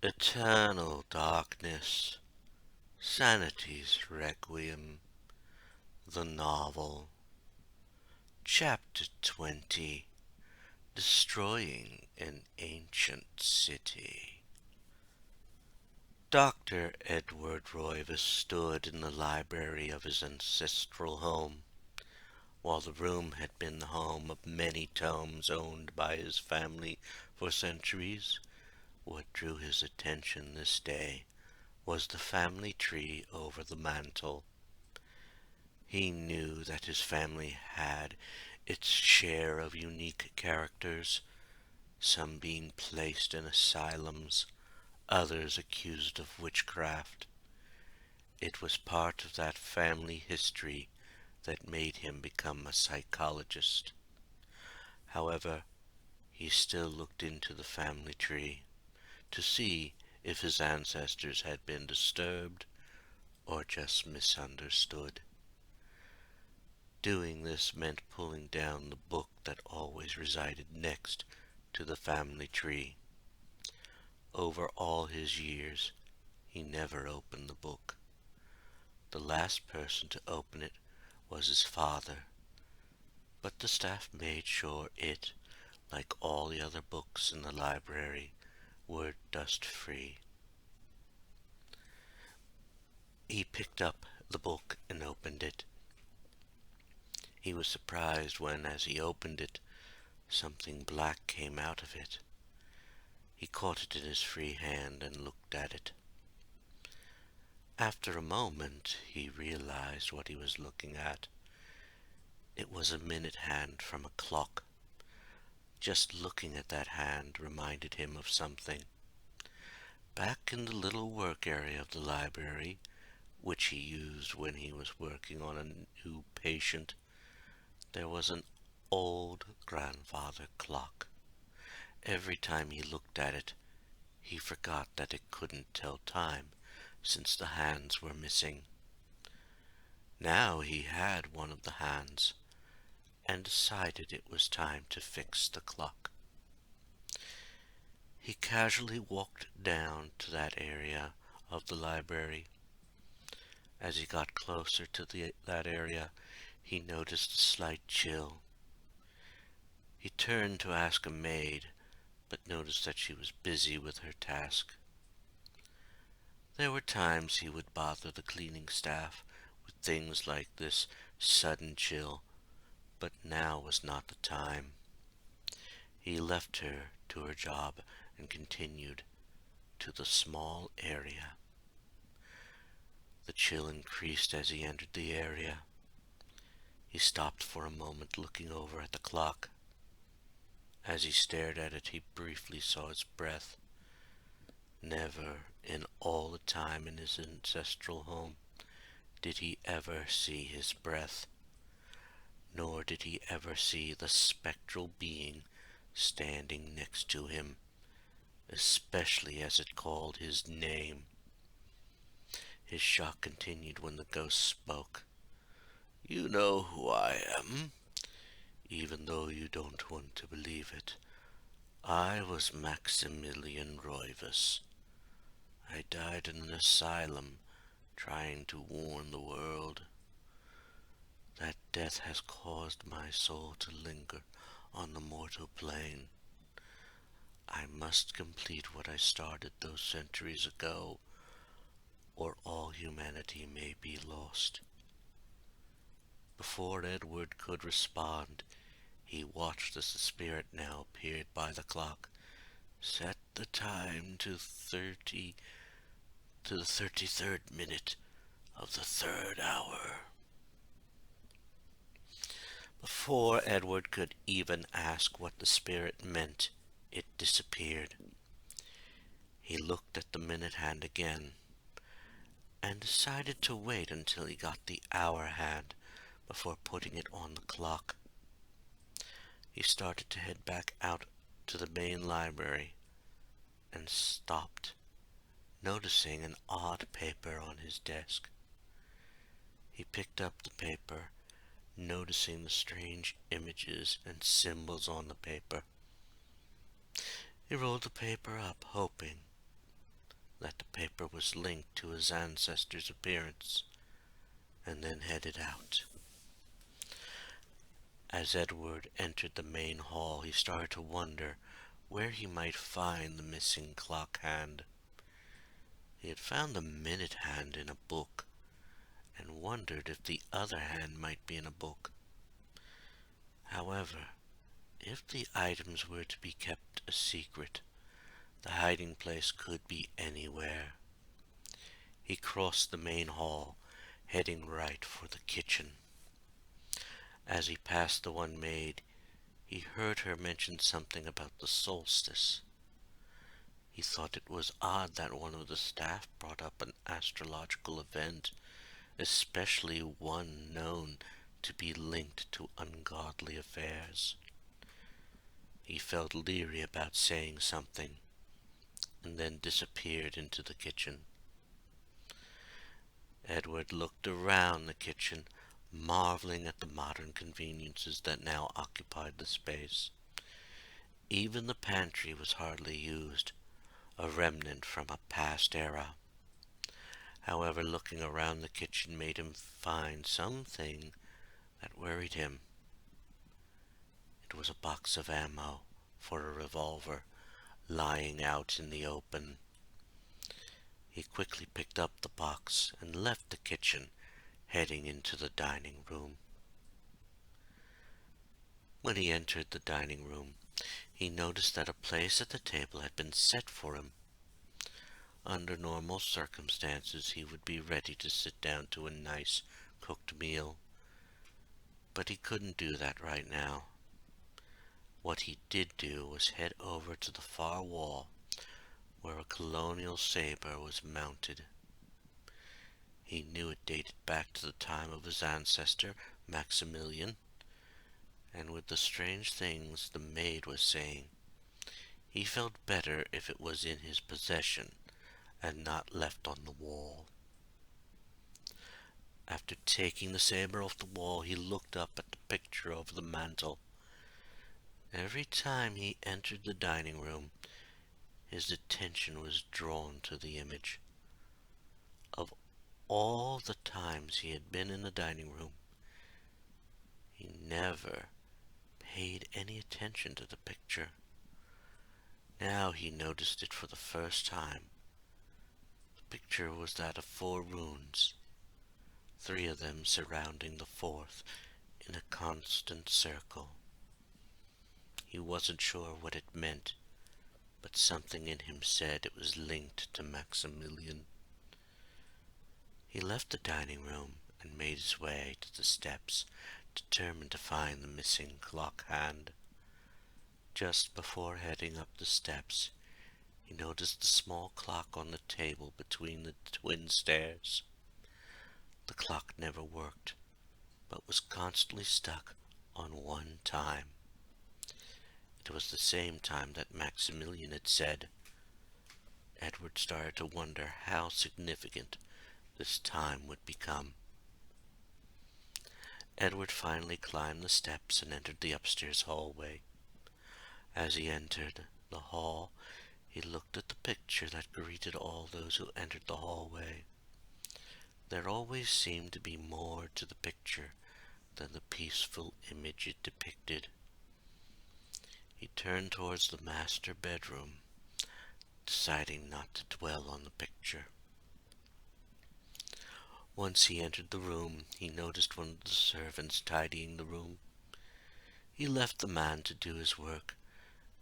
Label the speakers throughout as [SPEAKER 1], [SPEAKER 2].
[SPEAKER 1] Eternal Darkness, Sanity's Requiem, the novel, Chapter 20, Destroying an Ancient City. Dr. Edward Roivas stood in the library of his ancestral home. While the room had been the home of many tomes owned by his family for centuries, what drew his attention this day was the family tree over the mantel. He knew that his family had its share of unique characters, some being placed in asylums, others accused of witchcraft. It was part of that family history that made him become a psychologist. However, he still looked into the family tree to see if his ancestors had been disturbed or just misunderstood. Doing this meant pulling down the book that always resided next to the family tree. Over all his years, he never opened the book. The last person to open it was his father, but the staff made sure it, like all the other books in the library, were dust-free. He picked up the book and opened it. He was surprised when, as he opened it, something black came out of it. He caught it in his free hand and looked at it. After a moment, he realized what he was looking at. It was a minute hand from a clock. Just looking at that hand reminded him of something. Back in the little work area of the library, which he used when he was working on a new patient, there was an old grandfather clock. Every time he looked at it, he forgot that it couldn't tell time, since the hands were missing. Now he had one of the hands, and decided it was time to fix the clock. He casually walked down to that area of the library. As he got closer to that area, he noticed a slight chill. He turned to ask a maid, but noticed that she was busy with her task. There were times he would bother the cleaning staff with things like this sudden chill, but now was not the time. He left her to her job and continued to the small area. The chill increased as he entered the area. He stopped for a moment, looking over at the clock. As he stared at it, he briefly saw its breath. Never in all the time in his ancestral home did he ever see his breath, nor did he ever see the spectral being standing next to him, especially as it called his name. His shock continued when the ghost spoke. "You know who I am, even though you don't want to believe it. I was Maximilian Roivas. I died in an asylum trying to warn the world. That death has caused my soul to linger on the mortal plane. I must complete what I started those centuries ago, or all humanity may be lost." Before Edward could respond, he watched as the spirit now appeared by the clock. "Set the time to the 33rd minute of the 3rd hour." Before Edward could even ask what the spirit meant, it disappeared. He looked at the minute hand again, and decided to wait until he got the hour hand before putting it on the clock. He started to head back out to the main library, and stopped, noticing an odd paper on his desk. He picked up the paper, noticing the strange images and symbols on the paper. He rolled the paper up, hoping. that the paper was linked to his ancestor's appearance, and then headed out. As Edward entered the main hall, he started to wonder where he might find the missing clock hand. He had found the minute hand in a book, and wondered if the other hand might be in a book. However, if the items were to be kept a secret, the hiding place could be anywhere. He crossed the main hall, heading right for the kitchen. As he passed the one maid, he heard her mention something about the solstice. He thought it was odd that one of the staff brought up an astrological event, especially one known to be linked to ungodly affairs. He felt leery about saying something, and then disappeared into the kitchen. Edward looked around the kitchen, marveling at the modern conveniences that now occupied the space. Even the pantry was hardly used, a remnant from a past era. However, looking around the kitchen made him find something that worried him. It was a box of ammo for a revolver lying out in the open. He quickly picked up the box and left the kitchen, heading into the dining room. When he entered the dining room, he noticed that a place at the table had been set for him. Under normal circumstances, he would be ready to sit down to a nice cooked meal, but he couldn't do that right now. What he did do was head over to the far wall where a colonial saber was mounted. He knew it dated back to the time of his ancestor, Maximilian, and with the strange things the maid was saying, he felt better if it was in his possession and not left on the wall. After taking the saber off the wall, he looked up at the picture over the mantel. Every time he entered the dining room, his attention was drawn to the image. Of all the times he had been in the dining room, he never paid any attention to the picture. Now he noticed it for the first time. The picture was that of 4 runes, 3 of them surrounding the 4th in a constant circle. He wasn't sure what it meant, but something in him said it was linked to Maximilian. He left the dining room and made his way to the steps, determined to find the missing clock hand. Just before heading up the steps, he noticed the small clock on the table between the twin stairs. The clock never worked, but was constantly stuck on 1 time. It was the same time that Maximilian had said. Edward started to wonder how significant this time would become. Edward finally climbed the steps and entered the upstairs hallway. As he entered the hall, he looked at the picture that greeted all those who entered the hallway. There always seemed to be more to the picture than the peaceful image it depicted. He turned towards the master bedroom, deciding not to dwell on the picture. Once he entered the room, he noticed one of the servants tidying the room. He left the man to do his work,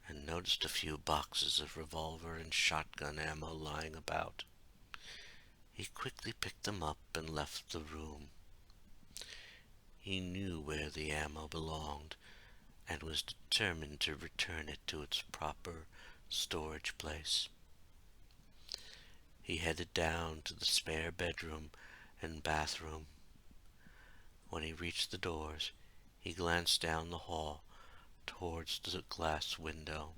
[SPEAKER 1] and noticed a few boxes of revolver and shotgun ammo lying about. He quickly picked them up and left the room. He knew where the ammo belonged, and was determined to return it to its proper storage place. He headed down to the spare bedroom and bathroom. When he reached the doors, he glanced down the hall towards the glass window.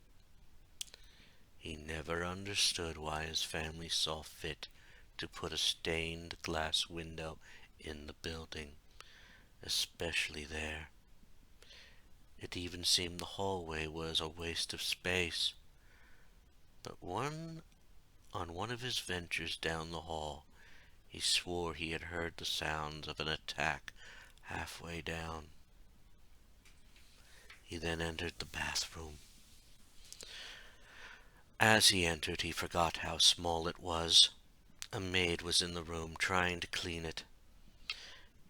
[SPEAKER 1] He never understood why his family saw fit to put a stained glass window in the building, especially there. It even seemed the hallway was a waste of space. But one On one of his ventures down the hall, he swore he had heard the sounds of an attack halfway down. He then entered the bathroom. As he entered, he forgot how small it was. A maid was in the room trying to clean it.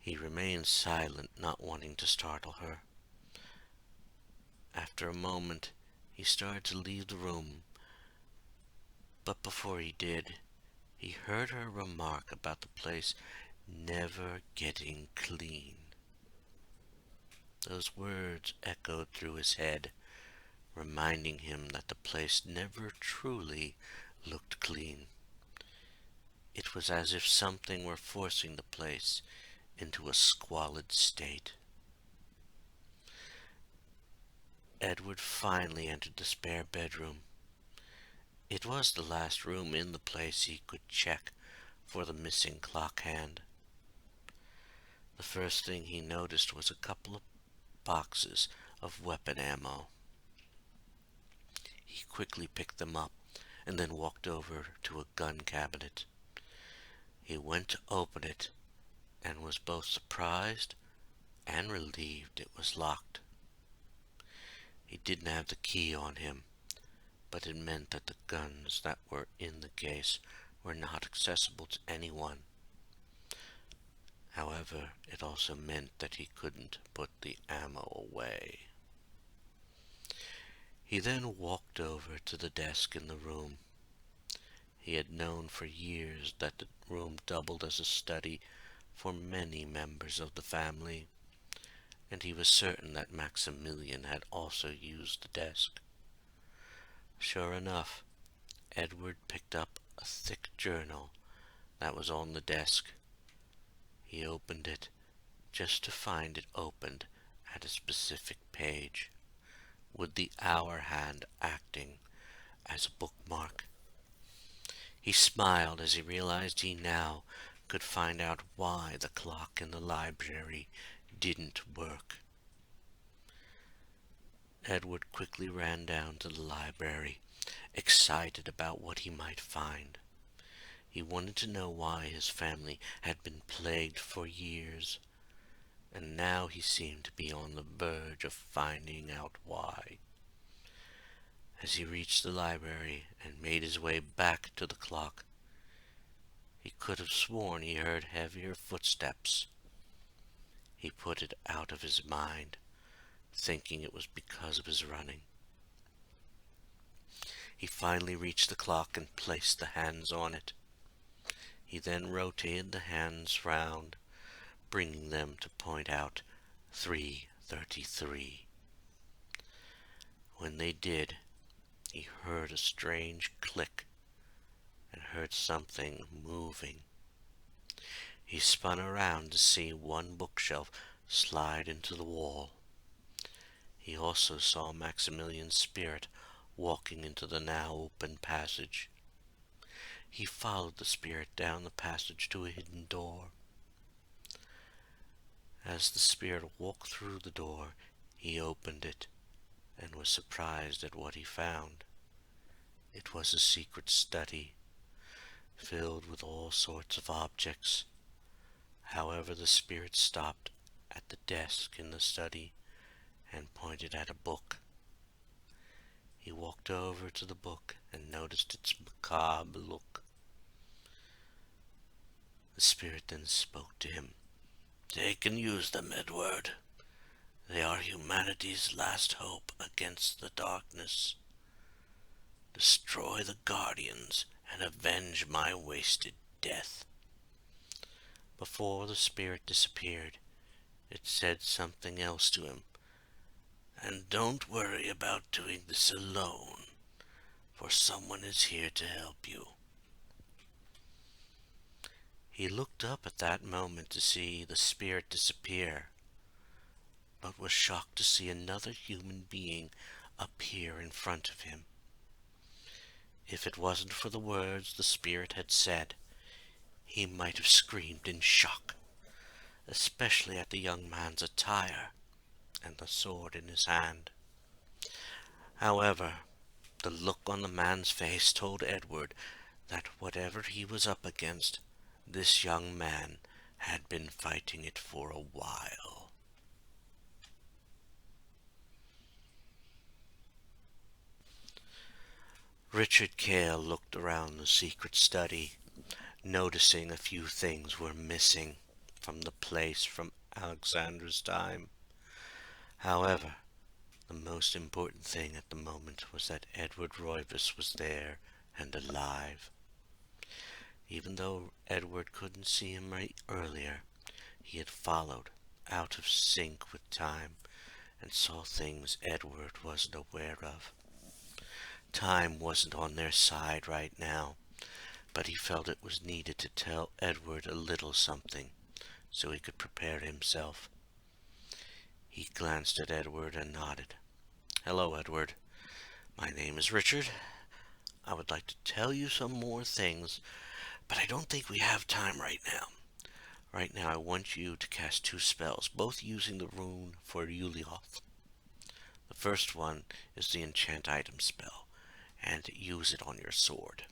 [SPEAKER 1] He remained silent, not wanting to startle her. After a moment, he started to leave the room, but before he did, he heard her remark about the place never getting clean. Those words echoed through his head, reminding him that the place never truly looked clean. It was as if something were forcing the place into a squalid state. Edward finally entered the spare bedroom. It was the last room in the place he could check for the missing clock hand. The first thing he noticed was a couple of boxes of weapon ammo. He quickly picked them up and then walked over to a gun cabinet. He went to open it and was both surprised and relieved it was locked. He didn't have the key on him, but it meant that the guns that were in the case were not accessible to anyone. However, it also meant that he couldn't put the ammo away. He then walked over to the desk in the room. He had known for years that the room doubled as a study for many members of the family, and he was certain that Maximilian had also used the desk. Sure enough, Edward picked up a thick journal that was on the desk. He opened it just to find it opened at a specific page, with the hour hand acting as a bookmark. He smiled as he realized he now could find out why the clock in the library didn't work. Edward quickly ran down to the library, excited about what he might find. He wanted to know why his family had been plagued for years, and now he seemed to be on the verge of finding out why. As he reached the library and made his way back to the clock, he could have sworn he heard heavier footsteps. He put it out of his mind, thinking it was because of his running. He finally reached the clock and placed the hands on it. He then rotated the hands round, bringing them to point out 3:33. When they did, he heard a strange click and heard something moving. He spun around to see one bookshelf slide into the wall. He also saw Maximilian's spirit walking into the now open passage. He followed the spirit down the passage to a hidden door. As the spirit walked through the door, he opened it and was surprised at what he found. It was a secret study, filled with all sorts of objects. However, the spirit stopped at the desk in the study and pointed at a book. He walked over to the book and noticed its macabre look. The spirit then spoke to him. "Take and use them, Edward. They are humanity's last hope against the darkness. Destroy the guardians and avenge my wasted death." Before the spirit disappeared, it said something else to him. "And don't worry about doing this alone, for someone is here to help you." He looked up at that moment to see the spirit disappear, but was shocked to see another human being appear in front of him. If it wasn't for the words the spirit had said, he might have screamed in shock, especially at the young man's attire and the sword in his hand. However, the look on the man's face told Edward that whatever he was up against, this young man had been fighting it for a while. Richard Cale looked around the secret study, noticing a few things were missing from the place from Alexander's time. However, the most important thing at the moment was that Edward Roivas was there and alive. Even though Edward couldn't see him right earlier, he had followed, out of sync with time, and saw things Edward wasn't aware of. Time wasn't on their side right now, but he felt it was needed to tell Edward a little something, so he could prepare himself. He glanced at Edward and nodded. "Hello, Edward. My name is Richard. I would like to tell you some more things, but I don't think we have time right now. Right now I want you to cast 2 spells, both using the rune for Yulioth. The first one is the enchant item spell, and use it on your sword.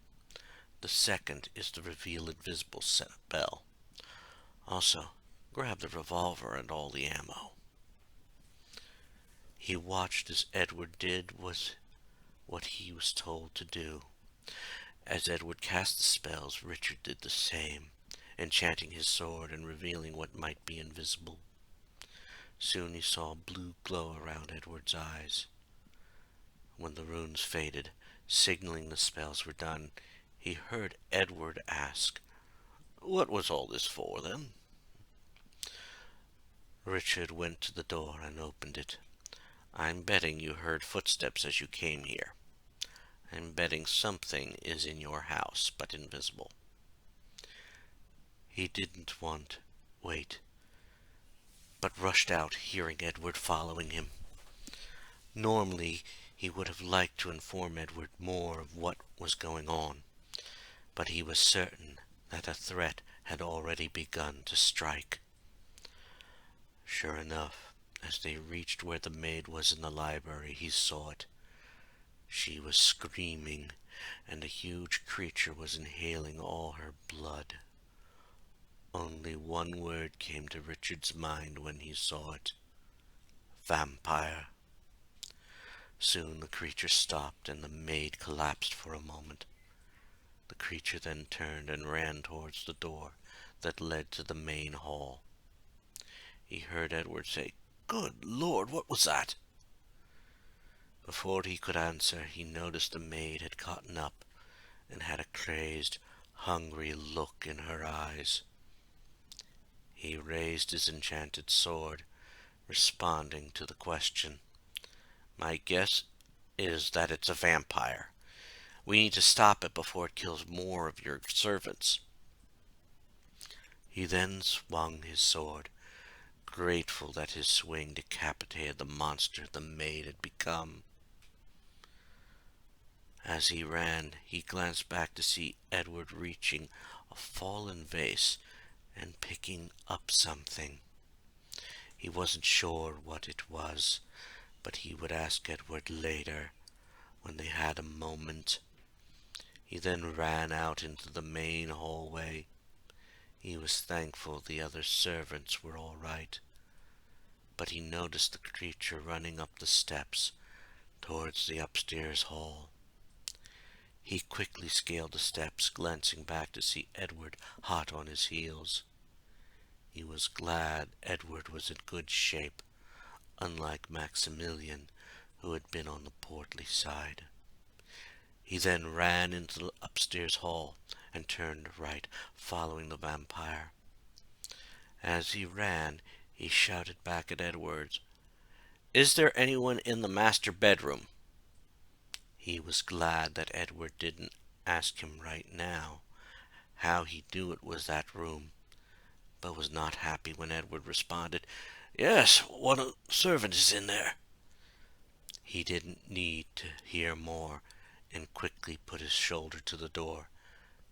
[SPEAKER 1] The second is the reveal invisible spell. Also, grab the revolver and all the ammo." He watched as Edward did what he was told to do. As Edward cast the spells, Richard did the same, enchanting his sword and revealing what might be invisible. Soon he saw a blue glow around Edward's eyes. When the runes faded, signaling the spells were done, he heard Edward ask, "What was all this for, then?" Richard went to the door and opened it. "I'm betting you heard footsteps as you came here. I'm betting something is in your house, but invisible." He didn't wait, but rushed out, hearing Edward following him. Normally, he would have liked to inform Edward more of what was going on, but he was certain that a threat had already begun to strike. Sure enough, as they reached where the maid was in the library, he saw it. She was screaming, and a huge creature was inhaling all her blood. Only one word came to Richard's mind when he saw it: vampire. Soon the creature stopped, and the maid collapsed for a moment. The creature then turned and ran towards the door that led to the main hall. He heard Edward say, "Good Lord, what was that?" Before he could answer, he noticed the maid had gotten up and had a crazed, hungry look in her eyes. He raised his enchanted sword, responding to the question. "My guess is that it's a vampire. We need to stop it before it kills more of your servants." He then swung his sword, grateful that his swing decapitated the monster the maid had become. As he ran, he glanced back to see Edward reaching a fallen vase and picking up something. He wasn't sure what it was, but he would ask Edward later, when they had a moment. He then ran out into the main hallway. He was thankful the other servants were all right, but he noticed the creature running up the steps towards the upstairs hall. He quickly scaled the steps, glancing back to see Edward hot on his heels. He was glad Edward was in good shape, unlike Maximilian, who had been on the portly side. He then ran into the upstairs hall and turned right, following the vampire. As he ran, he shouted back at Edward, "Is there anyone in the master bedroom?" He was glad that Edward didn't ask him right now how he knew it was that room, but was not happy when Edward responded, "Yes, one servant is in there." He didn't need to hear more, and quickly put his shoulder to the door,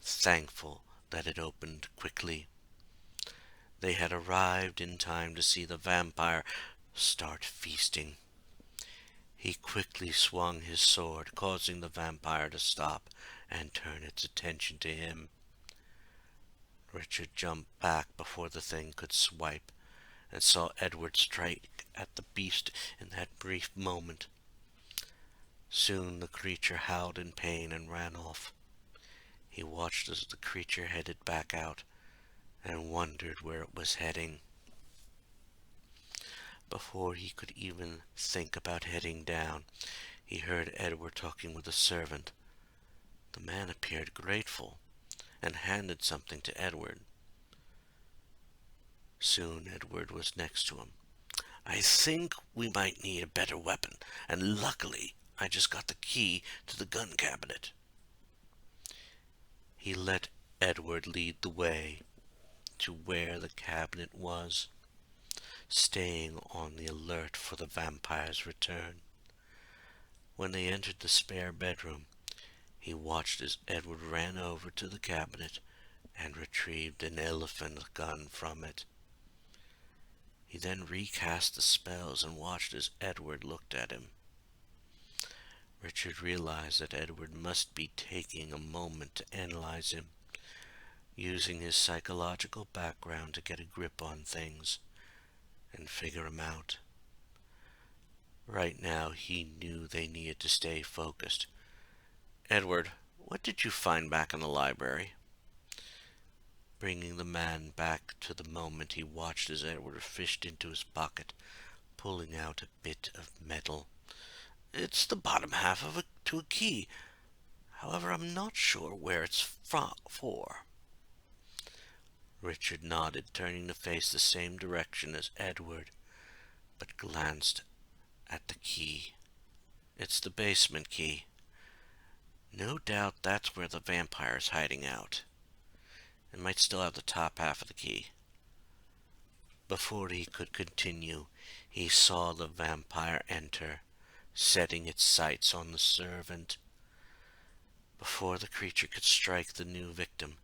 [SPEAKER 1] thankful that it opened quickly. They had arrived in time to see the vampire start feasting. He quickly swung his sword, causing the vampire to stop, and turn its attention to him. Richard jumped back before the thing could swipe, and saw Edward strike at the beast in that brief moment. Soon the creature howled in pain and ran off. He watched as the creature headed back out, and wondered where it was heading. Before he could even think about heading down, he heard Edward talking with a servant. The man appeared grateful, and handed something to Edward. Soon Edward was next to him. "I think we might need a better weapon, and luckily I just got the key to the gun cabinet." He let Edward lead the way to where the cabinet was, staying on the alert for the vampire's return. When they entered the spare bedroom, he watched as Edward ran over to the cabinet and retrieved an elephant gun from it. He then recast the spells and watched as Edward looked at him. Richard realized that Edward must be taking a moment to analyze him, using his psychological background to get a grip on things and figure him out. Right now, he knew they needed to stay focused. "Edward, what did you find back in the library?" Bringing the man back to the moment, he watched as Edward fished into his pocket, pulling out a bit of metal. "It's the bottom half of a key. However, I'm not sure where it's for." Richard nodded, turning to face the same direction as Edward, but glanced at the key. "It's the basement key. No doubt that's where the vampire's hiding out. It might still have the top half of the key." Before he could continue, he saw the vampire enter, setting its sights on the servant. Before the creature could strike the new victim,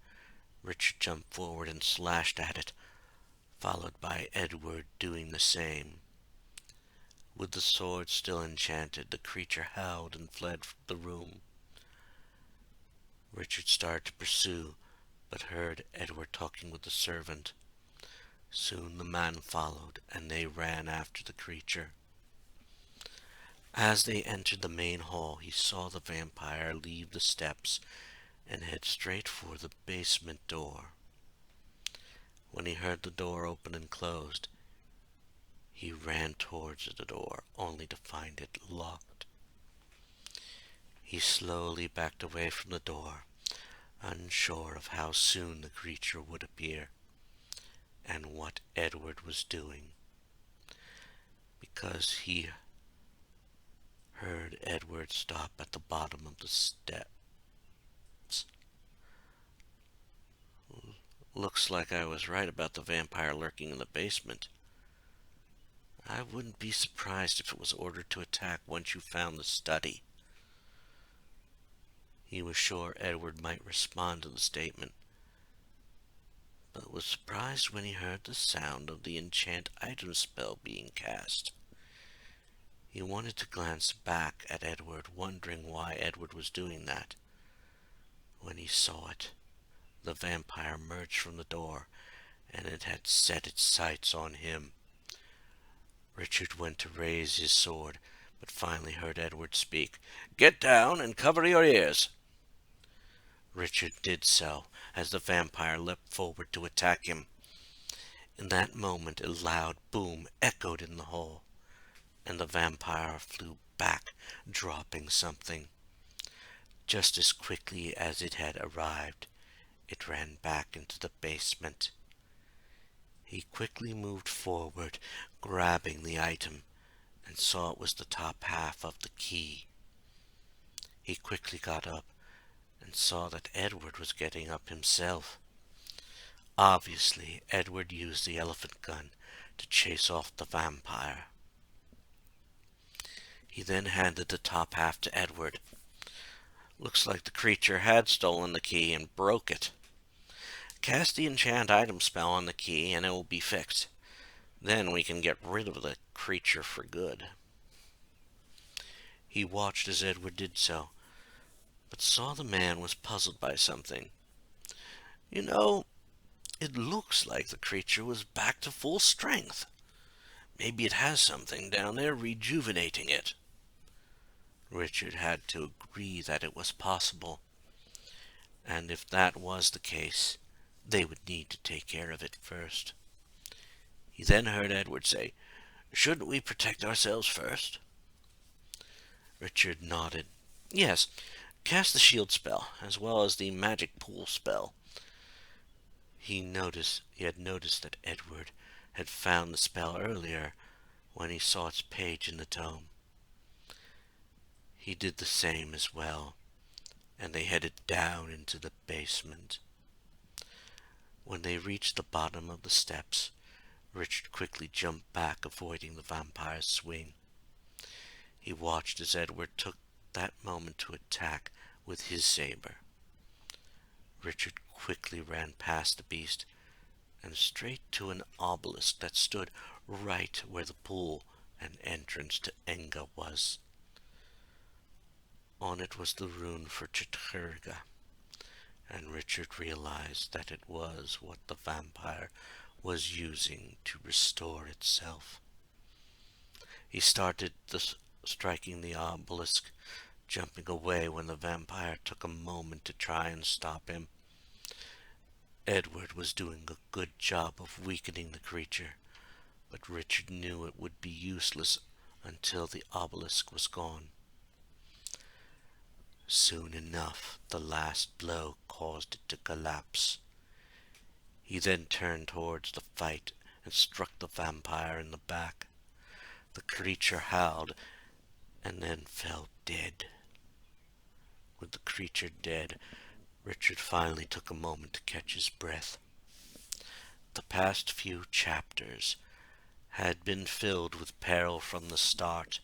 [SPEAKER 1] Richard jumped forward and slashed at it, followed by Edward doing the same. With the sword still enchanted, the creature howled and fled from the room. Richard started to pursue, but heard Edward talking with the servant. Soon the man followed, and they ran after the creature. As they entered the main hall, he saw the vampire leave the steps and head straight for the basement door. When he heard the door open and closed, he ran towards the door, only to find it locked. He slowly backed away from the door, unsure of how soon the creature would appear, and what Edward was doing, because he heard Edward stop at the bottom of the steps. Looks like I was right about the vampire lurking in the basement. I wouldn't be surprised if it was ordered to attack once you found the study. He was sure Edward might respond to the statement, but was surprised when he heard the sound of the enchant item spell being cast. He wanted to glance back at Edward, wondering why Edward was doing that. When he saw it, the vampire emerged from the door, and it had set its sights on him. Richard went to raise his sword, but finally heard Edward speak. "Get down and cover your ears." Richard did so, as the vampire leapt forward to attack him. In that moment, a loud boom echoed in the hall, and the vampire flew back, dropping something. Just as quickly as it had arrived, it ran back into the basement. He quickly moved forward, grabbing the item, and saw it was the top half of the key. He quickly got up and saw that Edward was getting up himself. Obviously, Edward used the elephant gun to chase off the vampire. He then handed the top half to Edward. Looks like the creature had stolen the key and broke it. Cast the enchant item spell on the key and it will be fixed. Then we can get rid of the creature for good. He watched as Edward did so, but saw the man was puzzled by something. You know, it looks like the creature was back to full strength. Maybe it has something down there rejuvenating it. Richard had to agree that it was possible, and if that was the case, they would need to take care of it first. He then heard Edward say, "Shouldn't we protect ourselves first?" Richard nodded. "Yes, cast the shield spell, as well as the magic pool spell." He had noticed that Edward had found the spell earlier when he saw its page in the tome. He did the same as well, and they headed down into the basement. When they reached the bottom of the steps, Richard quickly jumped back, avoiding the vampire's swing. He watched as Edward took that moment to attack with his saber. Richard quickly ran past the beast and straight to an obelisk that stood right where the pool and entrance to Enga was. On it was the rune for Chiturga, and Richard realized that it was what the vampire was using to restore itself. He started striking the obelisk, jumping away when the vampire took a moment to try and stop him. Edward was doing a good job of weakening the creature, but Richard knew it would be useless until the obelisk was gone. Soon enough, the last blow caused it to collapse. He then turned towards the fight and struck the vampire in the back. The creature howled and then fell dead. With the creature dead, Richard finally took a moment to catch his breath. The past few chapters had been filled with peril from the start,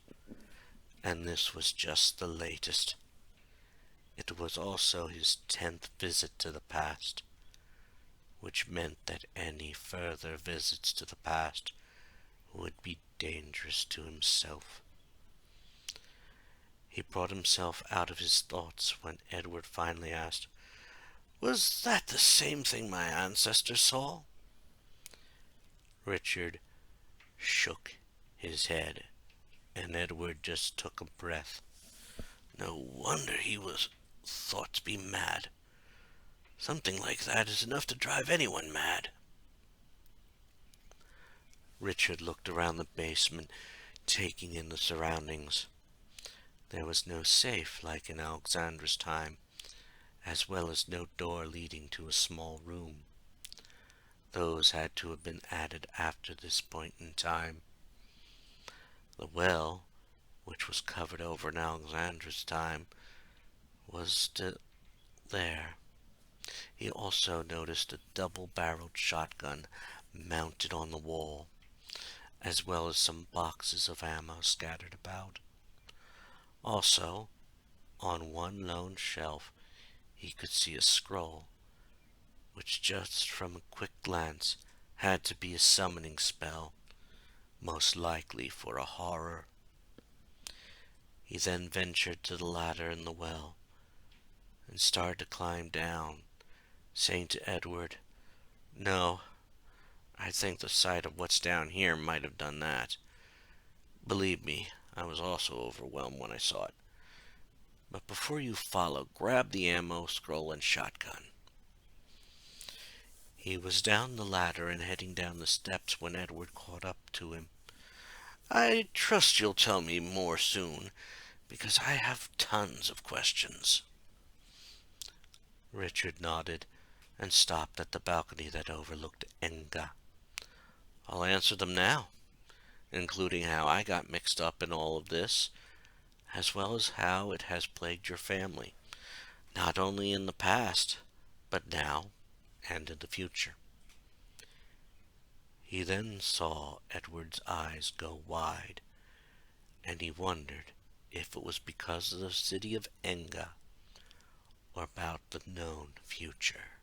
[SPEAKER 1] and this was just the latest. It was also his 10th visit to the past, which meant that any further visits to the past would be dangerous to himself. He brought himself out of his thoughts when Edward finally asked, "Was that the same thing my ancestor saw?" Richard shook his head, and Edward just took a breath. No wonder he was thought to be mad. Something like that is enough to drive anyone mad. Richard looked around the basement, taking in the surroundings. There was no safe like in Alexandra's time, as well as no door leading to a small room. Those had to have been added after this point in time. The well, which was covered over in Alexandra's time, was still there. He also noticed a double-barreled shotgun mounted on the wall, as well as some boxes of ammo scattered about. Also, on one lone shelf, he could see a scroll, which just from a quick glance had to be a summoning spell, most likely for a horror. He then ventured to the ladder in the well and started to climb down, saying to Edward, "No, I think the sight of what's down here might have done that. Believe me, I was also overwhelmed when I saw it. But before you follow, grab the ammo, scroll, and shotgun." He was down the ladder and heading down the steps when Edward caught up to him. "I trust you'll tell me more soon, because I have tons of questions." Richard nodded and stopped at the balcony that overlooked Enga. "I'll answer them now, including how I got mixed up in all of this, as well as how it has plagued your family, not only in the past, but now and in the future." He then saw Edward's eyes go wide, and he wondered if it was because of the city of Enga or about the known future.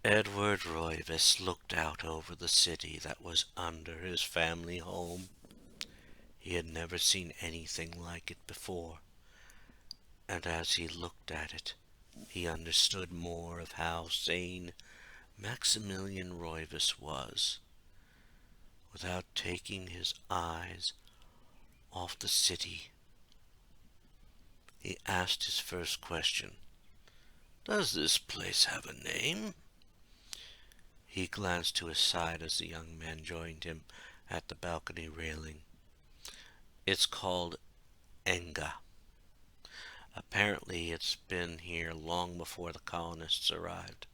[SPEAKER 1] Edward Roivas looked out over the city that was under his family home. He He had never seen anything like it before, and as he looked at it, he understood more of how sane Maximilian Roivas was. Without taking his eyes off the city, he asked his first question. "Does this place have a name?" He glanced to his side as the young man joined him at the balcony railing. "It's called Enga. Apparently it's been here long before the colonists arrived.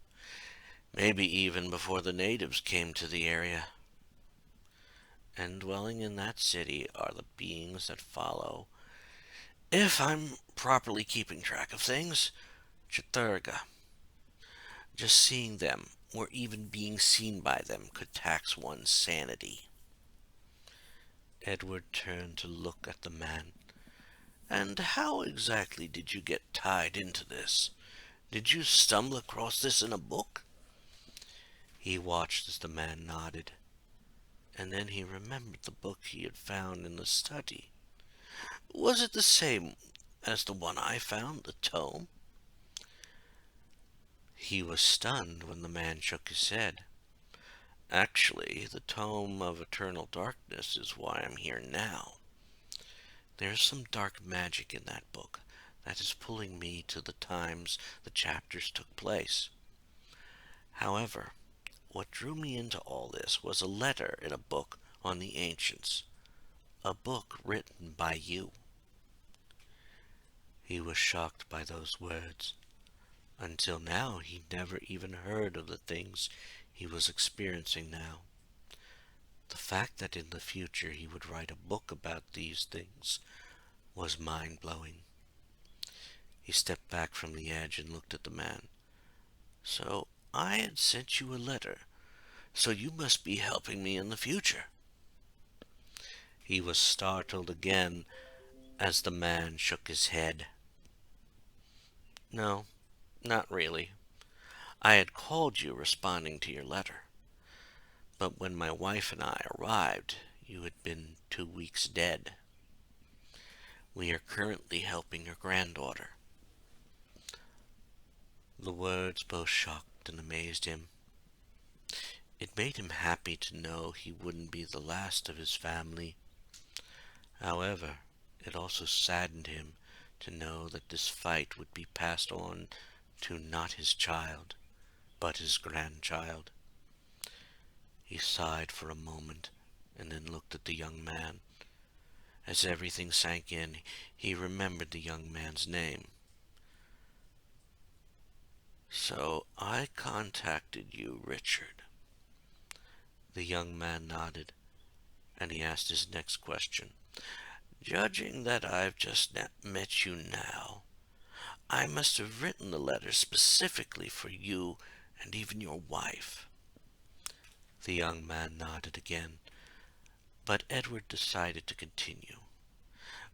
[SPEAKER 1] Maybe even before the natives came to the area. And dwelling in that city are the beings that follow, if I'm properly keeping track of things, Chaturga. Just seeing them, or even being seen by them, could tax one's sanity." Edward turned to look at the man. "And how exactly did you get tied into this? Did you stumble across this in a book?" He watched as the man nodded, and then he remembered the book he had found in the study. "Was it the same as the one I found, the tome?" He was stunned when the man shook his head. "Actually, the Tome of Eternal Darkness is why I'm here now. There's some dark magic in that book that is pulling me to the times the chapters took place. However, what drew me into all this was a letter in a book on the ancients, a book written by you." He was shocked by those words. Until now, he'd never even heard of the things he was experiencing now. The fact that in the future he would write a book about these things was mind-blowing. He stepped back from the edge and looked at the man. "So I had sent you a letter, so you must be helping me in the future." He was startled again as the man shook his head. "No, not really. I had called you responding to your letter. But when my wife and I arrived, you had been 2 weeks dead. We are currently helping your granddaughter." The words both shocked and amazed him. It made him happy to know he wouldn't be the last of his family. However, it also saddened him to know that this fight would be passed on to not his child, but his grandchild. He sighed for a moment and then looked at the young man. As everything sank in, he remembered the young man's name. "So I contacted you, Richard." The young man nodded, and he asked his next question. "Judging that I've just met you now, I must have written the letter specifically for you and even your wife." The young man nodded again, but Edward decided to continue.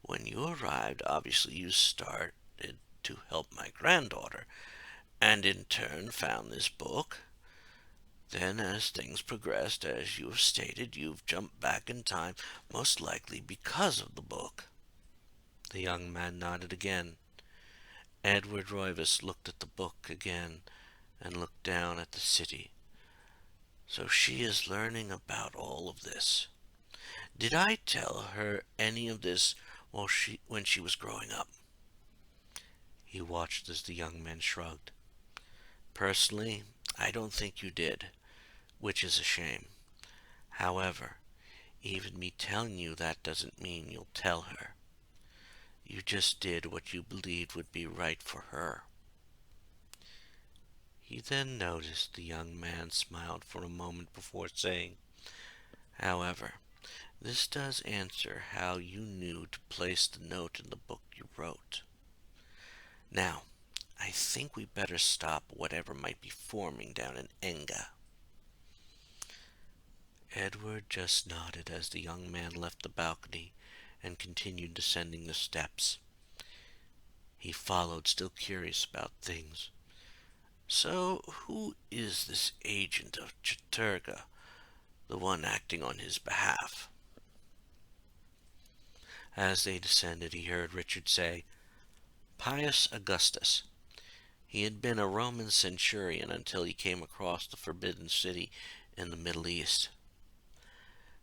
[SPEAKER 1] "When you arrived, obviously you started to help my granddaughter, and in turn found this book. Then as things progressed, as you have stated, you've jumped back in time, most likely because of the book." The young man nodded again. Edward Roivas looked at the book again and looked down at the city. "So she is learning about all of this. Did I tell her any of this when she was growing up?" He watched as the young man shrugged. "Personally, I don't think you did, which is a shame. However, even me telling you that doesn't mean you'll tell her. You just did what you believed would be right for her." He then noticed the young man smiled for a moment before saying, "However, this does answer how you knew to place the note in the book you wrote. Now, I think we better stop whatever might be forming down in Enga." Edward just nodded as the young man left the balcony and continued descending the steps. He followed, still curious about things. "So, who is this agent of Chaturga, the one acting on his behalf?" As they descended, he heard Richard say, Pius Augustus. He had been a Roman centurion until he came across the Forbidden City in the Middle East.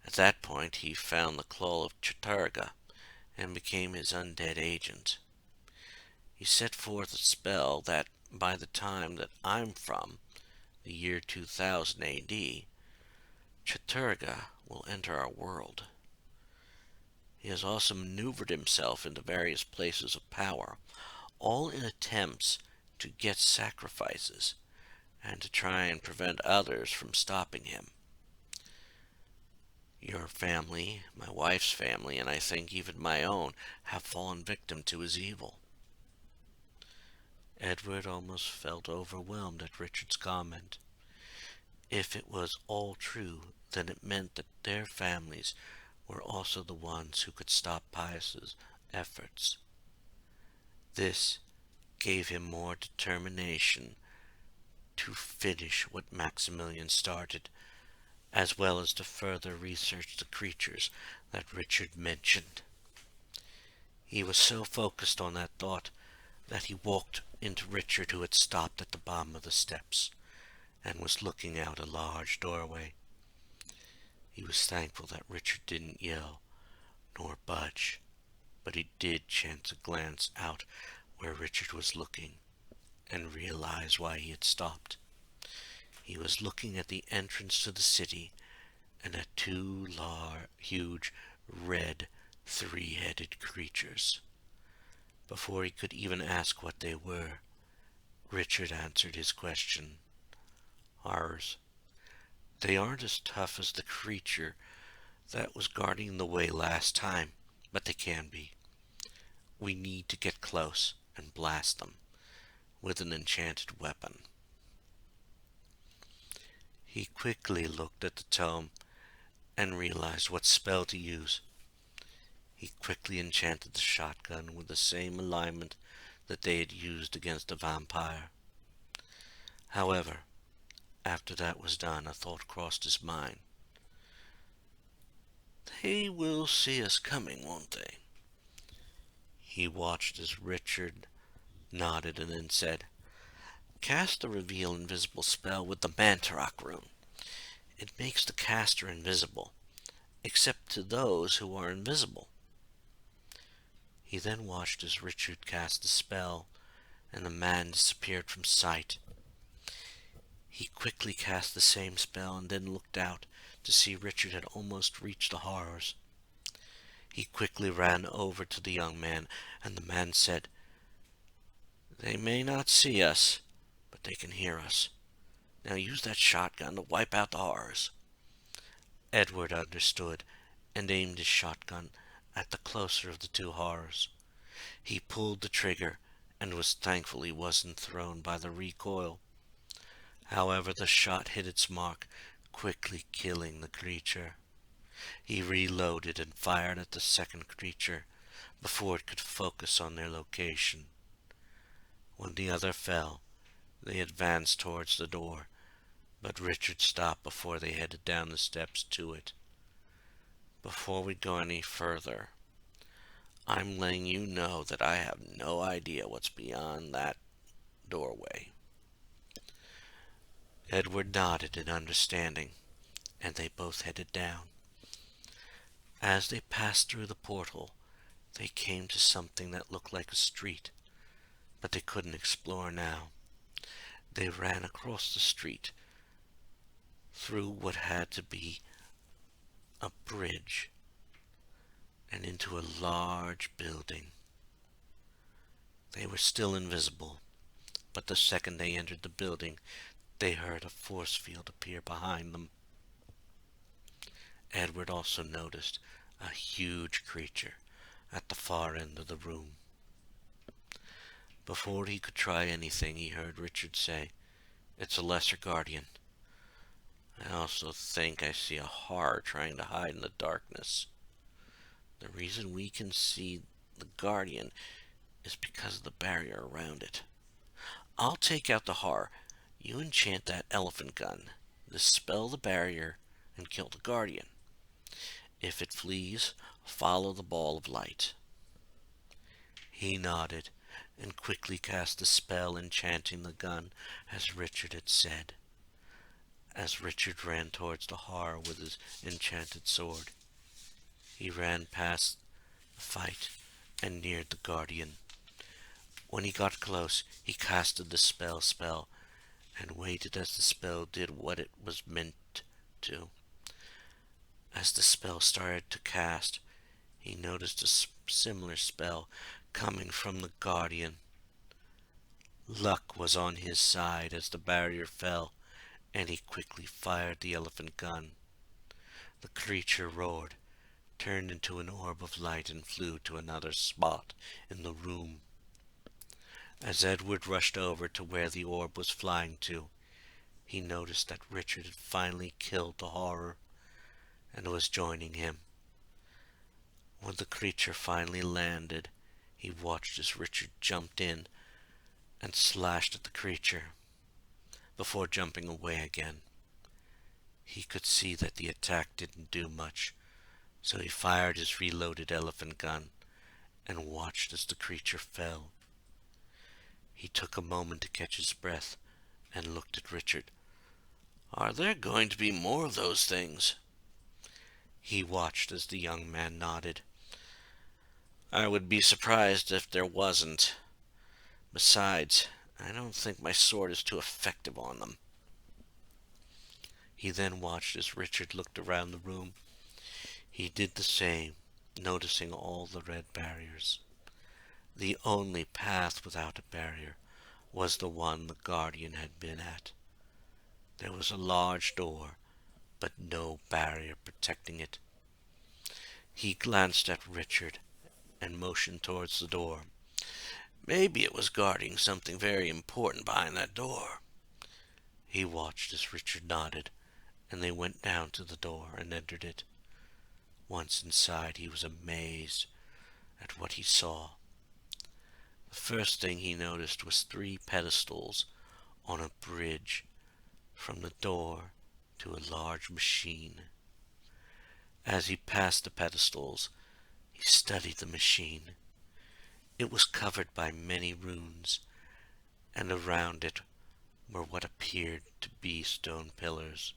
[SPEAKER 1] At that point, he found the claw of Chaturga and became his undead agent. He set forth a spell that, by the time that I'm from, the year 2000 AD, Chaturga will enter our world. He has also maneuvered himself into various places of power, all in attempts to get sacrifices and to try and prevent others from stopping him. Your family, my wife's family, and I think even my own, have fallen victim to his evil. Edward almost felt overwhelmed at Richard's comment. If it was all true, then it meant that their families were also the ones who could stop Pius's efforts. This gave him more determination to finish what Maximilian started, as well as to further research the creatures that Richard mentioned. He was so focused on that thought that he walked into Richard, who had stopped at the bottom of the steps and was looking out a large doorway. He was thankful that Richard didn't yell nor budge, but he did chance a glance out where Richard was looking and realize why he had stopped. He was looking at the entrance to the city and at two huge, red, three-headed creatures. Before he could even ask what they were, Richard answered his question. Horrors. They aren't as tough as the creature that was guarding the way last time, but they can be. We need to get close and blast them with an enchanted weapon. He quickly looked at the tome and realized what spell to use. He quickly enchanted the shotgun with the same alignment that they had used against the vampire. However, after that was done, a thought crossed his mind. They will see us coming, won't they? He watched as Richard nodded and then said, Cast the Reveal Invisible spell with the Mantarok rune. It makes the caster invisible, except to those who are invisible. He then watched as Richard cast the spell, and the man disappeared from sight. He quickly cast the same spell and then looked out to see Richard had almost reached the horrors. He quickly ran over to the young man, and the man said, They may not see us, but they can hear us. Now use that shotgun to wipe out the horrors. Edward understood and aimed his shotgun at the closer of the two horrors. He pulled the trigger and was thankful he wasn't thrown by the recoil. However, the shot hit its mark, quickly killing the creature. He reloaded and fired at the second creature before it could focus on their location. When the other fell, they advanced towards the door, but Richard stopped before they headed down the steps to it. Before we go any further, I'm letting you know that I have no idea what's beyond that doorway. Edward nodded in understanding, and they both headed down. As they passed through the portal, they came to something that looked like a street, but they couldn't explore now. They ran across the street, through what had to be a bridge, and into a large building. They were still invisible, but the second they entered the building, they heard a force field appear behind them. Edward also noticed a huge creature at the far end of the room. Before he could try anything, he heard Richard say, It's a lesser guardian. I also think I see a horror trying to hide in the darkness. The reason we can see the guardian is because of the barrier around it. I'll take out the horror. You enchant that elephant gun, dispel the barrier, and kill the guardian. If it flees, Follow the ball of light." He nodded and quickly cast the spell enchanting the gun as Richard had said. As Richard ran towards the horror with his enchanted sword, he ran past the fight and neared the guardian. When he got close, he casted the spell and waited as the spell did what it was meant to. As the spell started to cast, he noticed a similar spell coming from the guardian. Luck was on his side as the barrier fell, and he quickly fired the elephant gun. The creature roared, turned into an orb of light, and flew to another spot in the room. As Edward rushed over to where the orb was flying to, he noticed that Richard had finally killed the horror and was joining him. When the creature finally landed, he watched as Richard jumped in and slashed at the creature before jumping away again. He could see that the attack didn't do much, so he fired his reloaded elephant gun and watched as the creature fell. He took a moment to catch his breath and looked at Richard. "Are there going to be more of those things?" He watched as the young man nodded. "I would be surprised if there wasn't. Besides, I don't think my sword is too effective on them." He then watched as Richard looked around the room. He did the same, noticing all the red barriers. The only path without a barrier was the one the guardian had been at. There was a large door, but no barrier protecting it. He glanced at Richard and motioned towards the door. Maybe it was guarding something very important behind that door. He watched as Richard nodded, and they went down to the door and entered it. Once inside, he was amazed at what he saw. The first thing he noticed was 3 pedestals on a bridge from the door to a large machine. As he passed the pedestals, he studied the machine. It was covered by many runes, and around it were what appeared to be stone pillars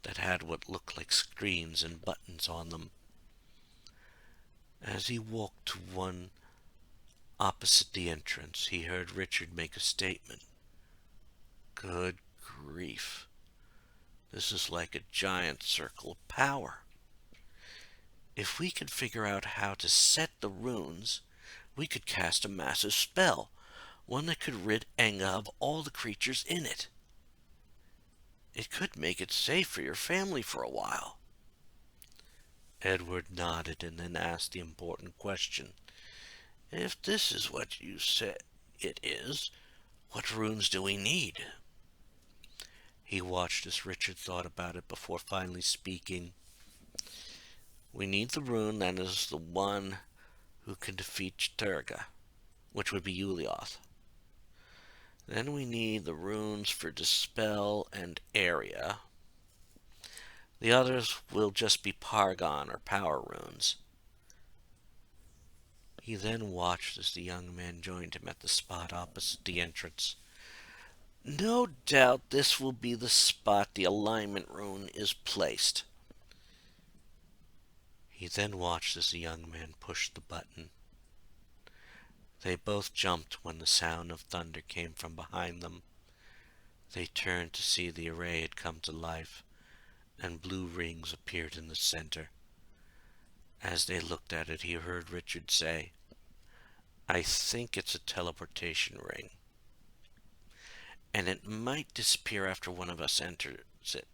[SPEAKER 1] that had what looked like screens and buttons on them. As he walked to one opposite the entrance, he heard Richard make a statement. "Good grief. This is like a giant circle of power. If we could figure out how to set the runes, we could cast a massive spell, one that could rid Enga of all the creatures in it. It could make it safe for your family for a while." Edward nodded and then asked the important question. "If this is what you say it is, what runes do we need?" He watched as Richard thought about it before finally speaking. "We need the rune that is the one who can defeat Chturga, which would be Ulioth. Then we need the runes for Dispel and Area. The others will just be Pargon or Power runes." He then watched as the young man joined him at the spot opposite the entrance. "No doubt this will be the spot the alignment rune is placed." He then watched as the young man pushed the button. They both jumped when the sound of thunder came from behind them. They turned to see the array had come to life, and blue rings appeared in the center. As they looked at it, he heard Richard say, "I think it's a teleportation ring, and it might disappear after one of us enters it.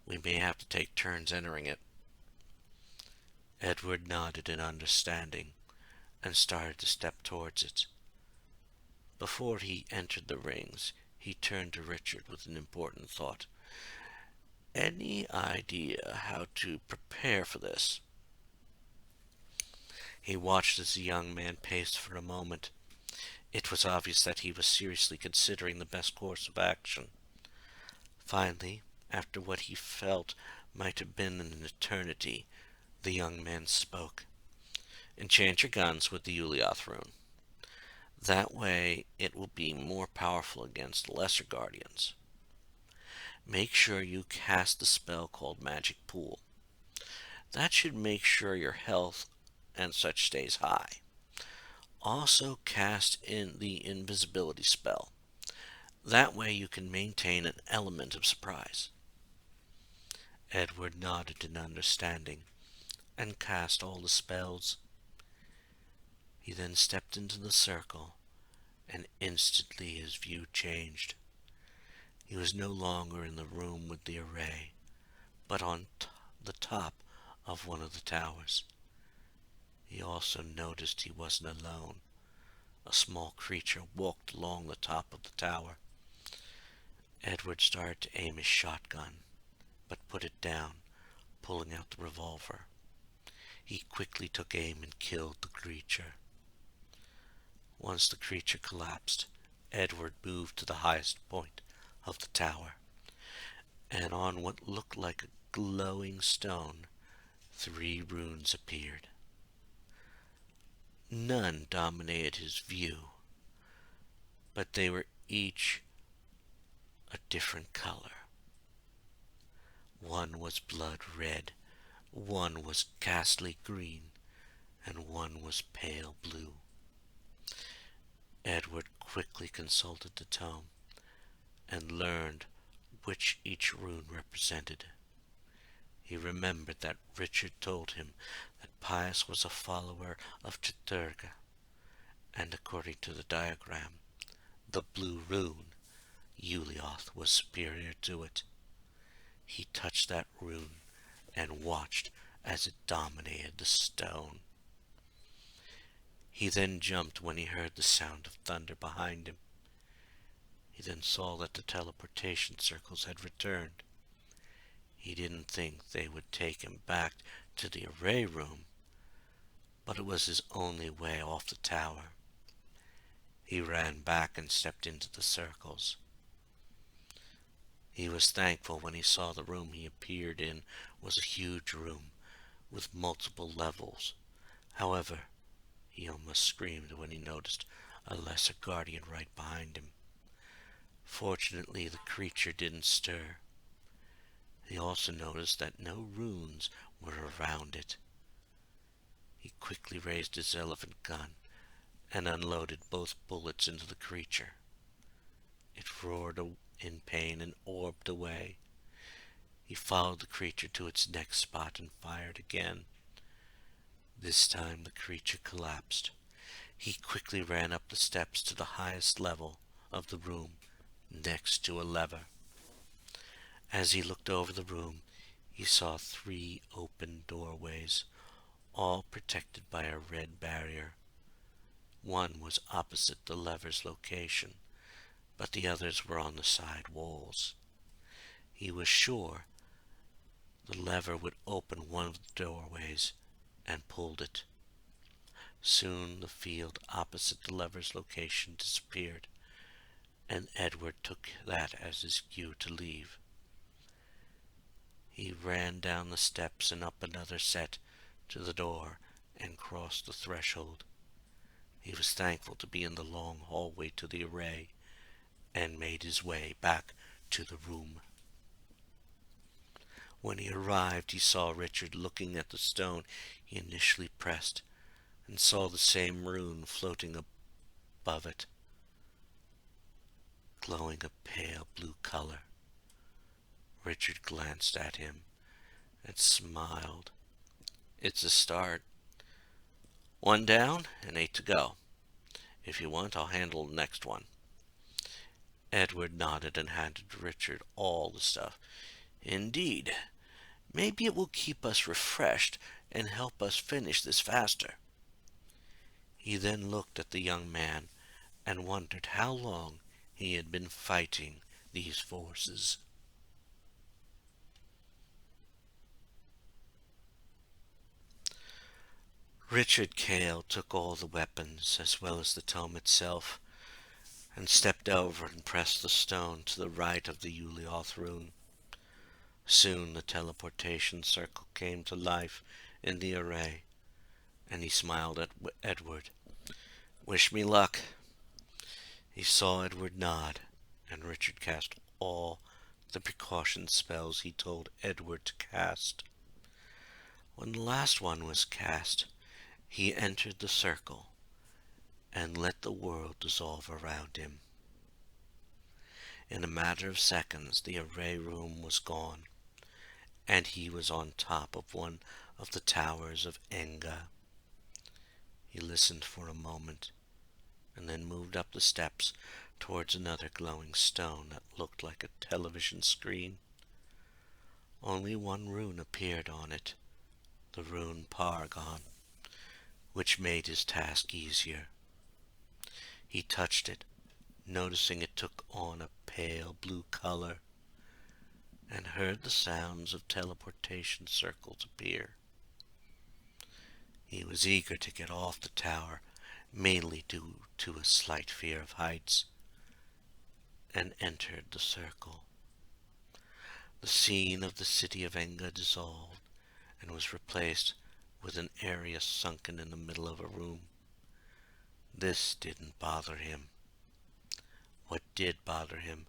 [SPEAKER 1] We may have to take turns entering it." Edward nodded in understanding and started to step towards it. Before he entered the rings, he turned to Richard with an important thought. "Any idea how to prepare for this?" He watched as the young man paced for a moment. It was obvious that he was seriously considering the best course of action. Finally, after what he felt might have been an eternity, The young man spoke. Enchant your guns with the Ulioth rune. That way it will be more powerful against lesser guardians. Make sure you cast the spell called Magic Pool. That should make sure your health and such stays high. Also cast in the invisibility spell. That way you can maintain an element of surprise. Edward nodded in understanding and cast all the spells. He then stepped into the circle, and instantly his view changed. He was no longer in the room with the array, but on the top of one of the towers. He also noticed he wasn't alone. A small creature walked along the top of the tower. Edward started to aim his shotgun, but put it down, pulling out the revolver. He quickly took aim and killed the creature. Once the creature collapsed, Edward moved to the highest point of the tower, and on what looked like a glowing stone, 3 runes appeared. None dominated his view, but they were each a different color. One was blood red, one was ghastly green, and one was pale blue. Edward quickly consulted the tome and learned which each rune represented. He remembered that Richard told him that Pius was a follower of Chiturga, and according to the diagram, the blue rune, Ulioth, was superior to it. He touched that rune and watched as it dominated the stone. He then jumped when he heard the sound of thunder behind him. He then saw that the teleportation circles had returned. He didn't think they would take him back to the array room, but it was his only way off the tower. He ran back and stepped into the circles. He was thankful when he saw the room he appeared in was a huge room with multiple levels. However, he almost screamed when he noticed a lesser guardian right behind him. Fortunately, the creature didn't stir. He also noticed that no runes were around it. He quickly raised his elephant gun and unloaded both bullets into the creature. It roared in pain and orbed away. He followed the creature to its next spot and fired again. This time the creature collapsed. He quickly ran up the steps to the highest level of the room, next to a lever. As he looked over the room, he saw 3 open doorways, all protected by a red barrier. One was opposite the lever's location, but the others were on the side walls. He was sure the lever would open one of the doorways and pulled it. Soon the field opposite the lever's location disappeared, and Edward took that as his cue to leave. He ran down the steps and up another set to the door and crossed the threshold. He was thankful to be in the long hallway to the array and made his way back to the room. When he arrived, he saw Richard looking at the stone he initially pressed and saw the same rune floating above it, glowing a pale blue color. Richard glanced at him and smiled. It's a start. 1 down and 8 to go. If you want, I'll handle the next one. Edward nodded and handed Richard all the stuff. Indeed. Maybe it will keep us refreshed and help us finish this faster. He then looked at the young man and wondered how long he had been fighting these forces. Richard Cale took all the weapons, as well as the tome itself, and stepped over and pressed the stone to the right of the Ulioth rune. Soon the teleportation circle came to life in the array, and he smiled at Edward. "Wish me luck." He saw Edward nod, and Richard cast all the precaution spells he told Edward to cast. When the last one was cast, he entered the circle and let the world dissolve around him. In a matter of seconds, the array room was gone, and he was on top of one of the towers of Enga. He listened for a moment, and then moved up the steps towards another glowing stone that looked like a television screen. Only one rune appeared on it, the rune Paragon, which made his task easier. He touched it, noticing it took on a pale blue color, and heard the sounds of teleportation circles appear. He was eager to get off the tower, mainly due to a slight fear of heights, and entered the circle. The scene of the city of Enga dissolved and was replaced with an area sunken in the middle of a room. This didn't bother him. What did bother him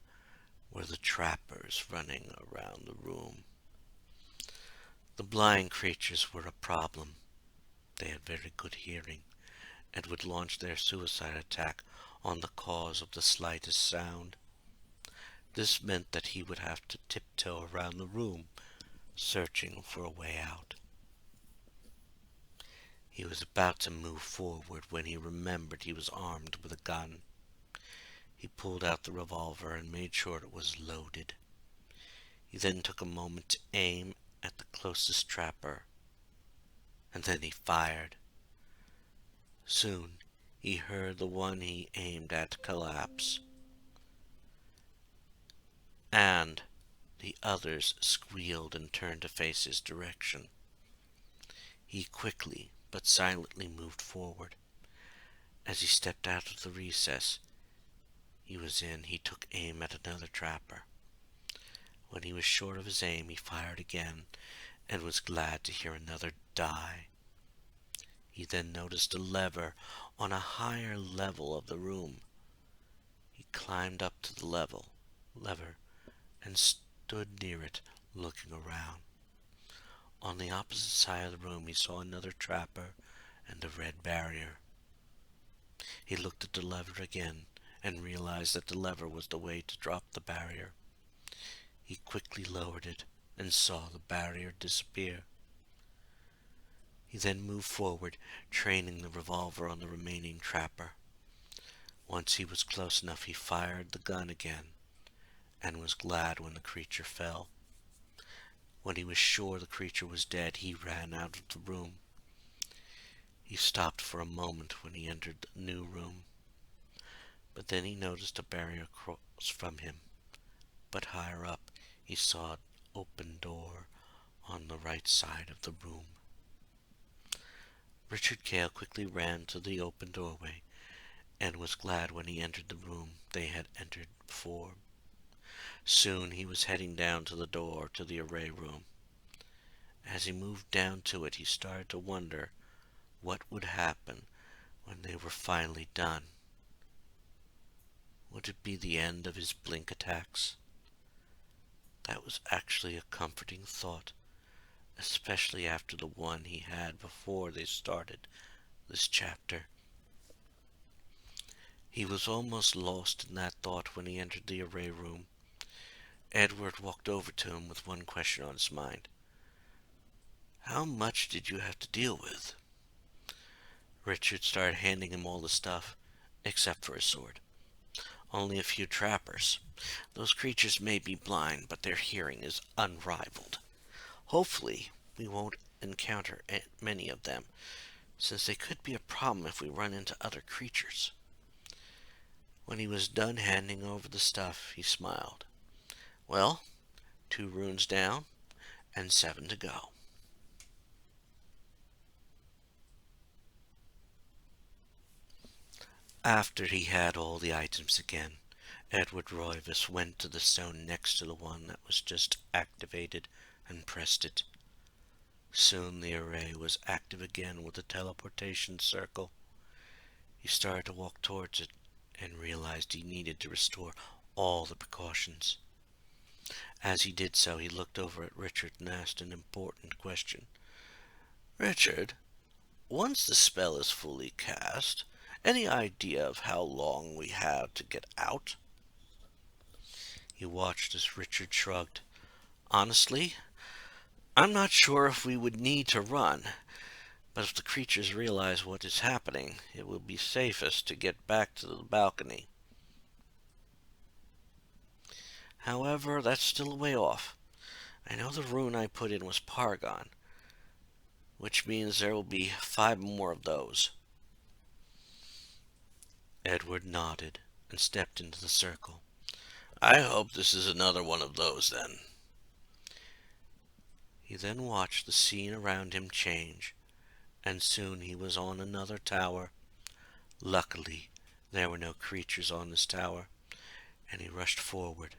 [SPEAKER 1] were the trappers running around the room. The blind creatures were a problem. They had very good hearing, and would launch their suicide attack on the cause of the slightest sound. This meant that he would have to tiptoe around the room, searching for a way out. He was about to move forward when he remembered he was armed with a gun. He pulled out the revolver and made sure it was loaded. He then took a moment to aim at the closest trapper, and then he fired. Soon he heard the one he aimed at collapse, and the others squealed and turned to face his direction. He quickly but silently moved forward. As he stepped out of the recess he was in, he took aim at another trapper. When he was sure of his aim, he fired again, and was glad to hear another die. He then noticed a lever on a higher level of the room. He climbed up to the lever and stood near it, looking around. On the opposite side of the room he saw another trapper and a red barrier. He looked at the lever again and realized that the lever was the way to drop the barrier. He quickly lowered it and saw the barrier disappear. He then moved forward, training the revolver on the remaining trapper. Once he was close enough, he fired the gun again, and was glad when the creature fell. When he was sure the creature was dead, he ran out of the room. He stopped for a moment when he entered the new room, but then he noticed a barrier across from him. But higher up, he saw an open door on the right side of the room. Richard Gale quickly ran to the open doorway, and was glad when he entered the room they had entered before. Soon he was heading down to the door to the array room. As he moved down to it, he started to wonder what would happen when they were finally done. Would it be the end of his blink attacks? That was actually a comforting thought, especially after the one he had before they started this chapter. He was almost lost in that thought when he entered the array room. Edward walked over to him with one question on his mind. "How much did you have to deal with?" Richard started handing him all the stuff, except for his sword. "Only a few trappers. Those creatures may be blind, but their hearing is unrivaled. Hopefully, we won't encounter many of them, since they could be a problem if we run into other creatures." When he was done handing over the stuff, he smiled. "Well, 2 runes down, and 7 to go." After he had all the items again, Edward Roivas went to the stone next to the one that was just activated and pressed it. Soon the array was active again with the teleportation circle. He started to walk towards it and realized he needed to restore all the precautions. As he did so, he looked over at Richard and asked an important question. "Richard, once the spell is fully cast, any idea of how long we have to get out?" He watched as Richard shrugged. "Honestly, I'm not sure if we would need to run, but if the creatures realize what is happening, it will be safest to get back to the balcony. However, that's still a way off. I know the rune I put in was Paragon, which means there will be 5 more of those." Edward nodded and stepped into the circle. "I hope this is another one of those, then." He then watched the scene around him change, and soon he was on another tower. Luckily, there were no creatures on this tower, and he rushed forward.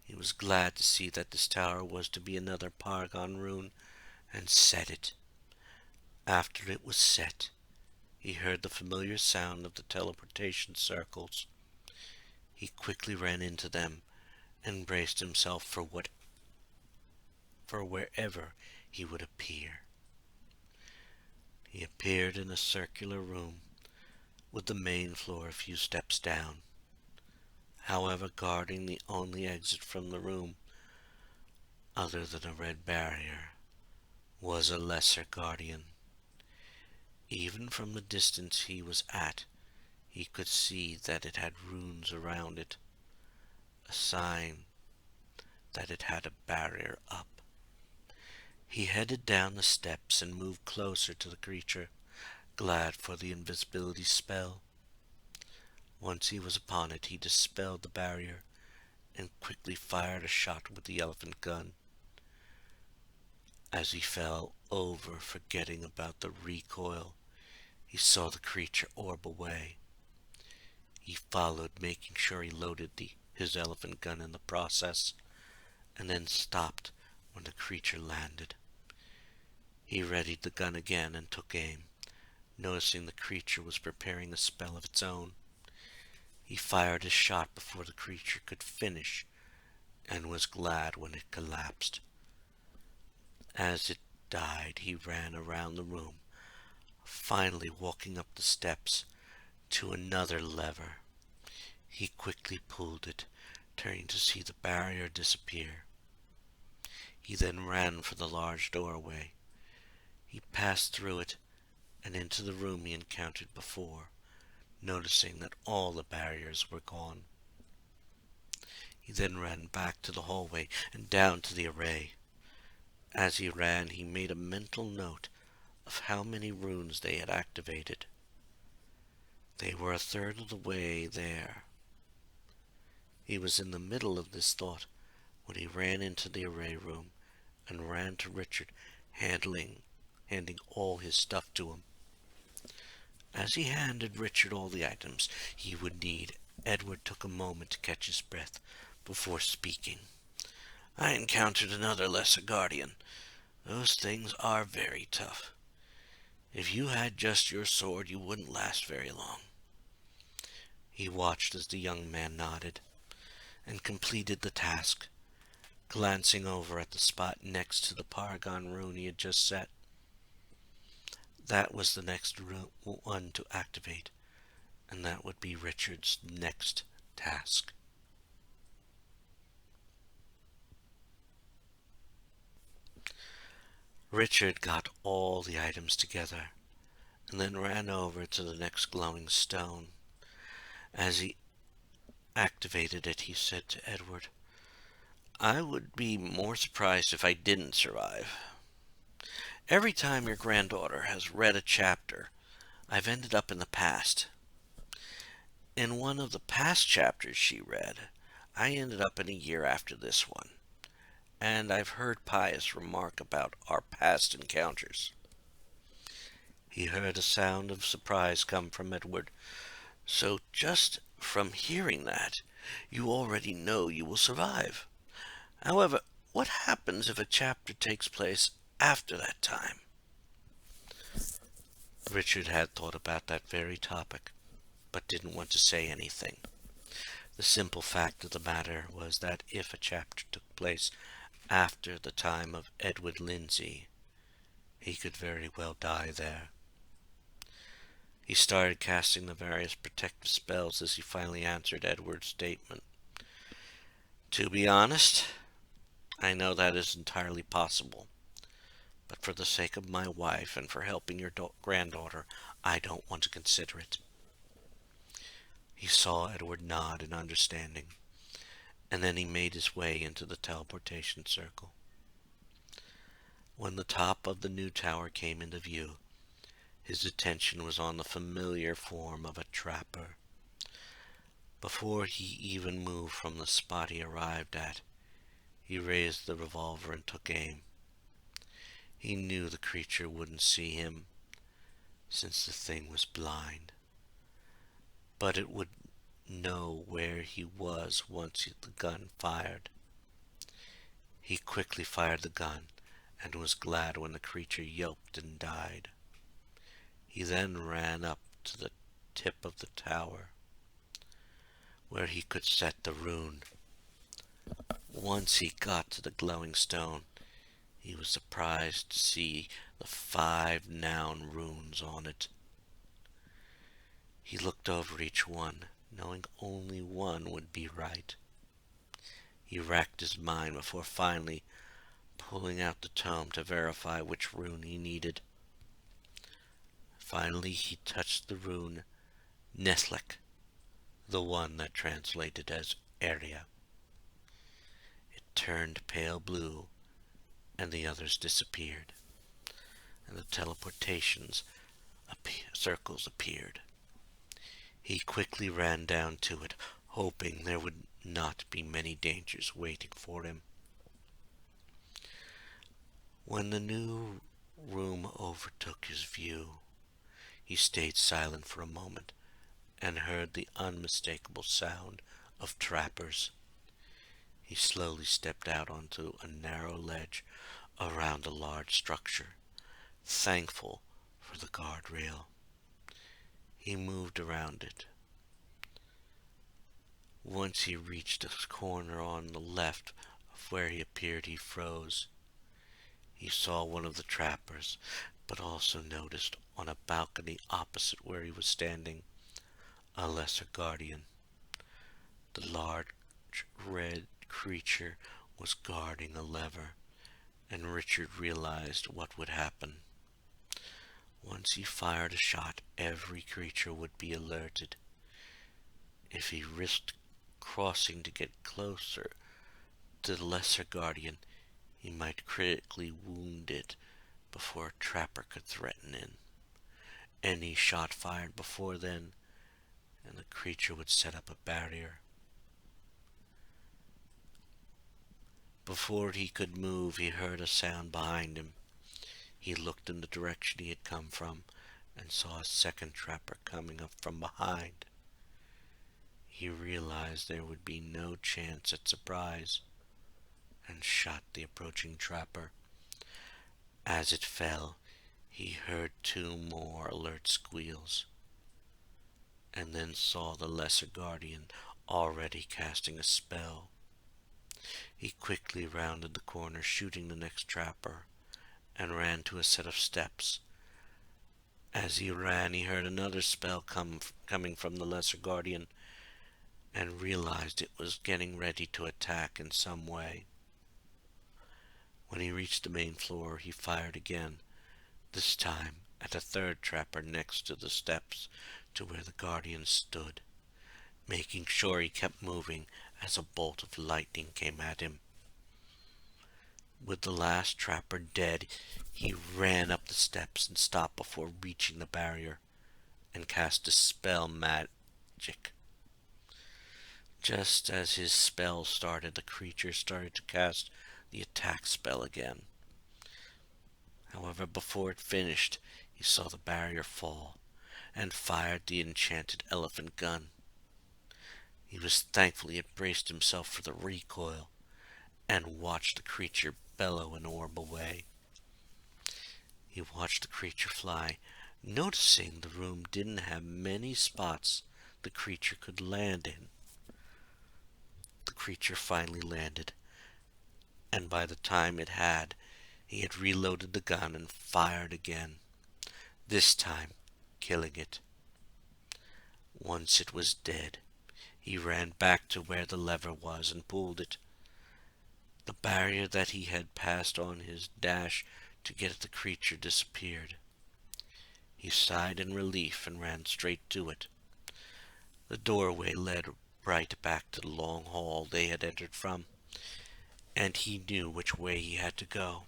[SPEAKER 1] He was glad to see that this tower was to be another Paragon rune, and set it. After it was set, he heard the familiar sound of the teleportation circles. He quickly ran into them and braced himself for wherever he would appear. He appeared in a circular room with the main floor a few steps down. However, guarding the only exit from the room, other than a red barrier, was a lesser guardian. Even from the distance he was at, he could see that it had runes around it, a sign that it had a barrier up. He headed down the steps and moved closer to the creature, glad for the invisibility spell. Once he was upon it, he dispelled the barrier and quickly fired a shot with the elephant gun. As he fell over, forgetting about the recoil, he saw the creature orb away. He followed, making sure he loaded his elephant gun in the process, and then stopped when the creature landed. He readied the gun again and took aim, noticing the creature was preparing a spell of its own. He fired his shot before the creature could finish, and was glad when it collapsed. As it died, he ran around the room, finally walking up the steps to another lever. He quickly pulled it, turning to see the barrier disappear. He then ran for the large doorway. He passed through it and into the room he encountered before, noticing that all the barriers were gone. He then ran back to the hallway and down to the array. As he ran, he made a mental note of how many runes they had activated. They were 1/3 of the way there. He was in the middle of this thought when he ran into the array room and ran to Richard, handing all his stuff to him. As he handed Richard all the items he would need, Edward took a moment to catch his breath before speaking. "I encountered another lesser guardian. Those things are very tough. If you had just your sword, you wouldn't last very long." He watched as the young man nodded and completed the task, glancing over at the spot next to the Paragon rune he had just set. That was the next one to activate, and that would be Richard's next task. Richard got all the items together, and then ran over to the next glowing stone. As he activated it, he said to Edward, "I would be more surprised if I didn't survive. Every time your granddaughter has read a chapter, I've ended up in the past. In one of the past chapters she read, I ended up in a year after this one, and I've heard Pius remark about our past encounters." He heard a sound of surprise come from Edward. "So just from hearing that, you already know you will survive. However, what happens if a chapter takes place after that time. Richard had thought about that very topic, but didn't want to say anything. The simple fact of the matter was that if a chapter took place after the time of Edward Lindsay, he could very well die there. He started casting the various protective spells as he finally answered Edward's statement. To be honest, I know that is entirely possible, but for the sake of my wife and for helping your granddaughter, I don't want to consider it. He saw Edward nod in understanding, and then he made his way into the teleportation circle. When the top of the new tower came into view, his attention was on the familiar form of a trapper. Before he even moved from the spot he arrived at, he raised the revolver and took aim. He knew the creature wouldn't see him, since the thing was blind, but it would know where he was once the gun fired. He quickly fired the gun, and was glad when the creature yelped and died. He then ran up to the tip of the tower, where he could set the rune. Once he got to the glowing stone, he was surprised to see the 5 noun runes on it. He looked over each one, knowing only one would be right. He racked his mind before finally pulling out the tome to verify which rune he needed. Finally he touched the rune Neslik, the one that translated as area. It turned pale blue, and the others disappeared, and the teleportations circles appeared. He quickly ran down to it, hoping there would not be many dangers waiting for him. When the new room overtook his view, he stayed silent for a moment and heard the unmistakable sound of trappers. He slowly stepped out onto a narrow ledge around a large structure, thankful for the guardrail. He moved around it. Once he reached a corner on the left of where he appeared, he froze. He saw one of the trappers, but also noticed on a balcony opposite where he was standing a lesser guardian. The large red creature was guarding a lever, and Richard realized what would happen. Once he fired a shot, every creature would be alerted. If he risked crossing to get closer to the lesser guardian, he might critically wound it before a trapper could threaten him. Any shot fired before then, and the creature would set up a barrier. Before he could move, he heard a sound behind him. He looked in the direction he had come from, and saw a second trapper coming up from behind. He realized there would be no chance at surprise, and shot the approaching trapper. As it fell, he heard 2 more alert squeals, and then saw the lesser guardian already casting a spell. He quickly rounded the corner, shooting the next trapper, and ran to a set of steps. As he ran, he heard another spell coming from the lesser guardian, and realized it was getting ready to attack in some way. When he reached the main floor, he fired again, this time at a third trapper next to the steps to where the guardian stood, making sure he kept moving as a bolt of lightning came at him. With the last trapper dead, he ran up the steps and stopped before reaching the barrier, and cast a spell magic. Just as his spell started, the creature started to cast the attack spell again. However, before it finished, he saw the barrier fall, and fired the enchanted elephant gun. He was thankful he had braced himself for the recoil, and watched the creature bellow and orb away. He watched the creature fly, noticing the room didn't have many spots the creature could land in. The creature finally landed, and by the time he had reloaded the gun and fired again, this time killing it. Once it was dead, he ran back to where the lever was and pulled it. The barrier that he had passed on his dash to get at the creature disappeared. He sighed in relief and ran straight to it. The doorway led right back to the long hall they had entered from, and he knew which way he had to go.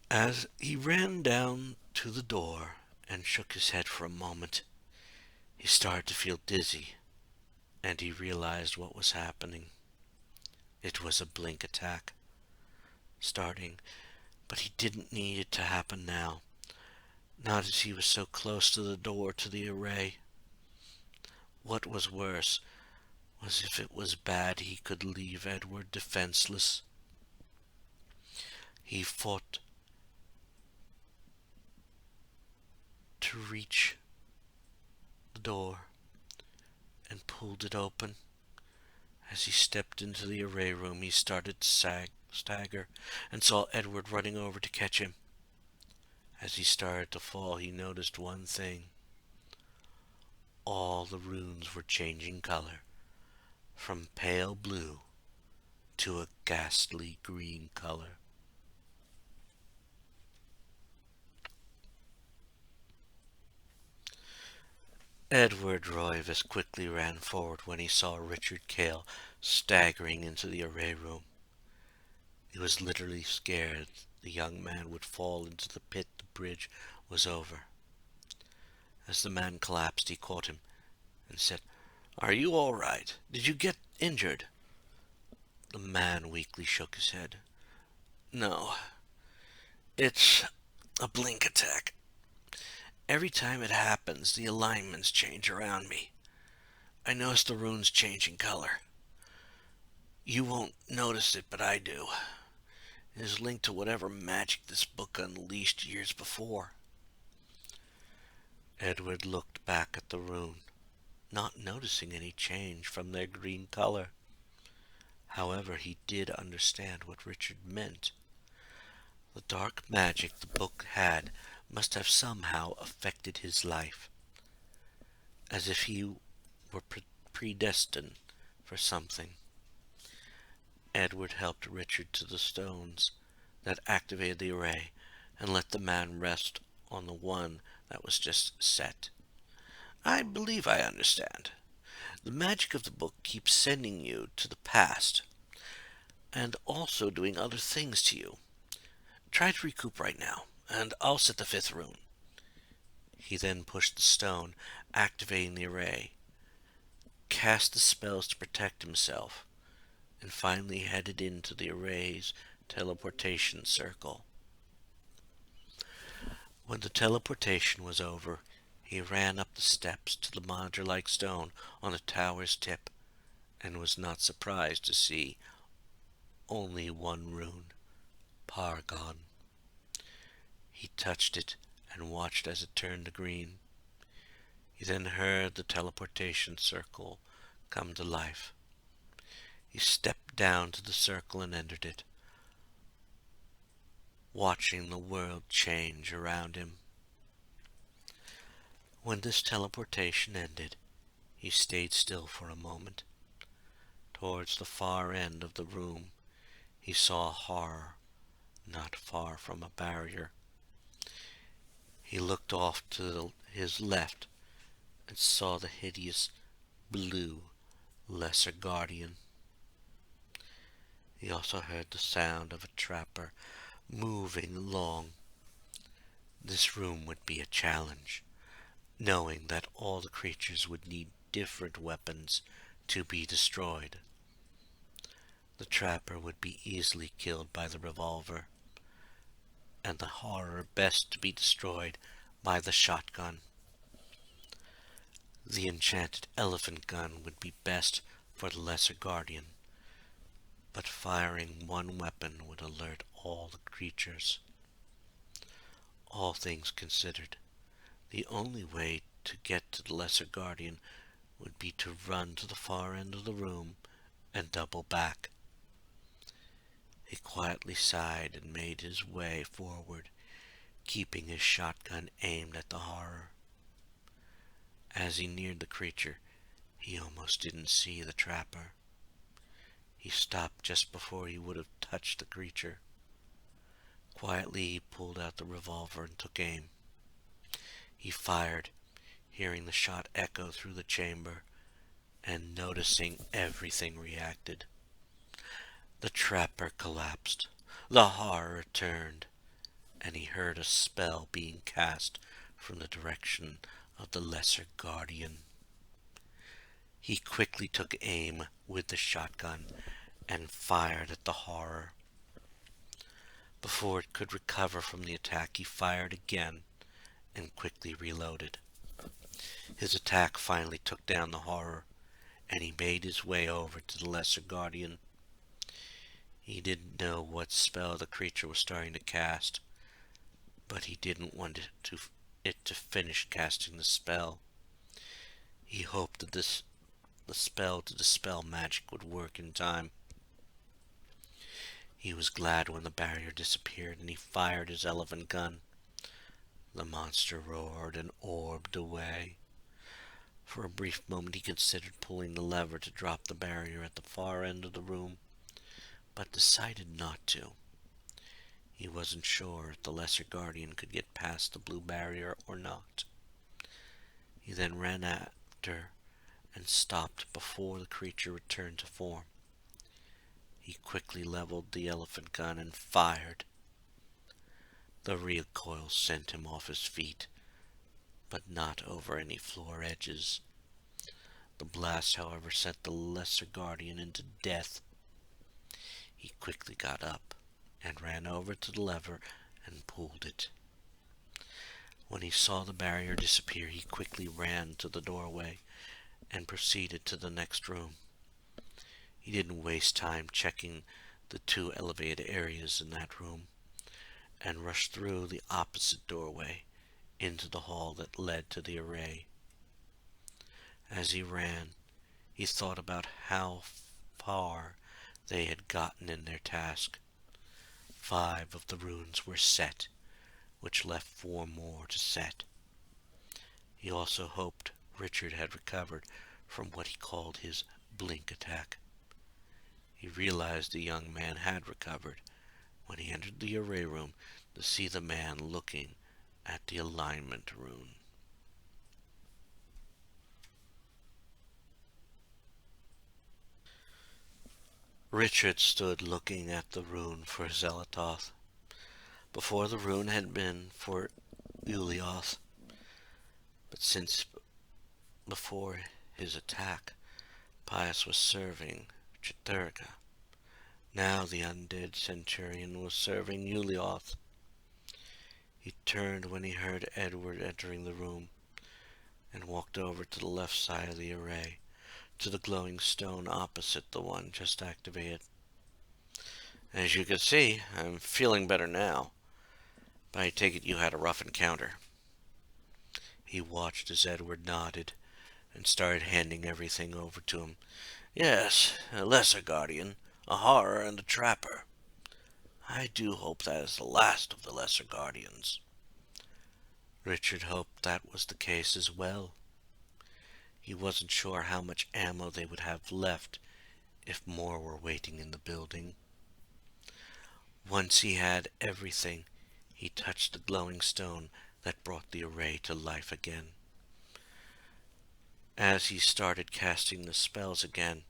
[SPEAKER 1] As he ran down to the door and shook his head for a moment, he started to feel dizzy, and he realized what was happening. It was a blink attack. Starting, but he didn't need it to happen now. Not as he was so close to the door to the array. What was worse was if it was bad he could leave Edward defenseless. He fought to reach the door and pulled it open. As he stepped into the array room, he started to stagger and saw Edward running over to catch him. As he started to fall, he noticed one thing. All the runes were changing color, from pale blue to a ghastly green color. Edward Roivas quickly ran forward when he saw Richard Cale staggering into the array room. He was literally scared the young man would fall into the pit the bridge was over. As the man collapsed, he caught him and said, "Are you all right? Did you get injured?" The man weakly shook his head. "No, it's a blink attack. Every time it happens, the alignments change around me. I notice the runes changing color. You won't notice it, but I do. It is linked to whatever magic this book unleashed years before." Edward looked back at the rune, not noticing any change from their green color. However, he did understand what Richard meant. The dark magic the book had must have somehow affected his life, as if he were predestined for something. Edward helped Richard to the stones that activated the array and let the man rest on the one that was just set. "I believe I understand. The magic of the book keeps sending you to the past, and also doing other things to you. Try to recoup right now, and I'll set the fifth rune." He then pushed the stone, activating the array, cast the spells to protect himself, and finally headed into the array's teleportation circle. When the teleportation was over, he ran up the steps to the monitor-like stone on the tower's tip, and was not surprised to see only one rune, Pargon. He touched it and watched as it turned to green. He then heard the teleportation circle come to life. He stepped down to the circle and entered it, watching the world change around him. When this teleportation ended, he stayed still for a moment. Towards the far end of the room, he saw horror not far from a barrier. He looked off to his left and saw the hideous blue Lesser Guardian. He also heard the sound of a trapper moving along. This room would be a challenge, knowing that all the creatures would need different weapons to be destroyed. The trapper would be easily killed by the revolver, and the horror best to be destroyed by the shotgun. The enchanted elephant gun would be best for the Lesser Guardian, but firing one weapon would alert all the creatures. All things considered, the only way to get to the Lesser Guardian would be to run to the far end of the room and double back. He quietly sighed and made his way forward, keeping his shotgun aimed at the horror. As he neared the creature, he almost didn't see the trapper. He stopped just before he would have touched the creature. Quietly, he pulled out the revolver and took aim. He fired, hearing the shot echo through the chamber, and noticing everything reacted. The trapper collapsed, the horror returned, and he heard a spell being cast from the direction of the Lesser Guardian. He quickly took aim with the shotgun and fired at the horror. Before it could recover from the attack, he fired again and quickly reloaded. His attack finally took down the horror, and he made his way over to the Lesser Guardian. He didn't know what spell the creature was starting to cast, but he didn't want it to finish casting the spell. He hoped that the spell to dispel magic would work in time. He was glad when the barrier disappeared and he fired his elephant gun. The monster roared and orbed away. For a brief moment he considered pulling the lever to drop the barrier at the far end of the room, but decided not to. He wasn't sure if the Lesser Guardian could get past the blue barrier or not. He then ran after and stopped before the creature returned to form. He quickly leveled the elephant gun and fired. The recoil sent him off his feet, but not over any floor edges. The blast, however, sent the Lesser Guardian into death. He quickly got up and ran over to the lever and pulled it. When he saw the barrier disappear, he quickly ran to the doorway and proceeded to the next room. He didn't waste time checking the two elevated areas in that room, and rushed through the opposite doorway into the hall that led to the array. As he ran, he thought about how far they had gotten in their task. 5 of the runes were set, which left 4 more to set. He also hoped Richard had recovered from what he called his blink attack. He realized the young man had recovered when he entered the array room to see the man looking at the alignment rune. Richard stood looking at the rune for Zelatoth. Before, the rune had been for Ulioth, but since before his attack, Pius was serving Chiturga. Now the undead centurion was serving Ulioth. He turned when he heard Edward entering the room, and walked over to the left side of the array, to the glowing stone opposite the one just activated. "As you can see, I'm feeling better now, but I take it you had a rough encounter." He watched as Edward nodded, and started handing everything over to him. "Yes, a Lesser Guardian, a horror, and a trapper. I do hope that is the last of the Lesser Guardians." Richard hoped that was the case as well. He wasn't sure how much ammo they would have left if more were waiting in the building. Once he had everything, he touched the glowing stone that brought the array to life again. As he started casting the spells again,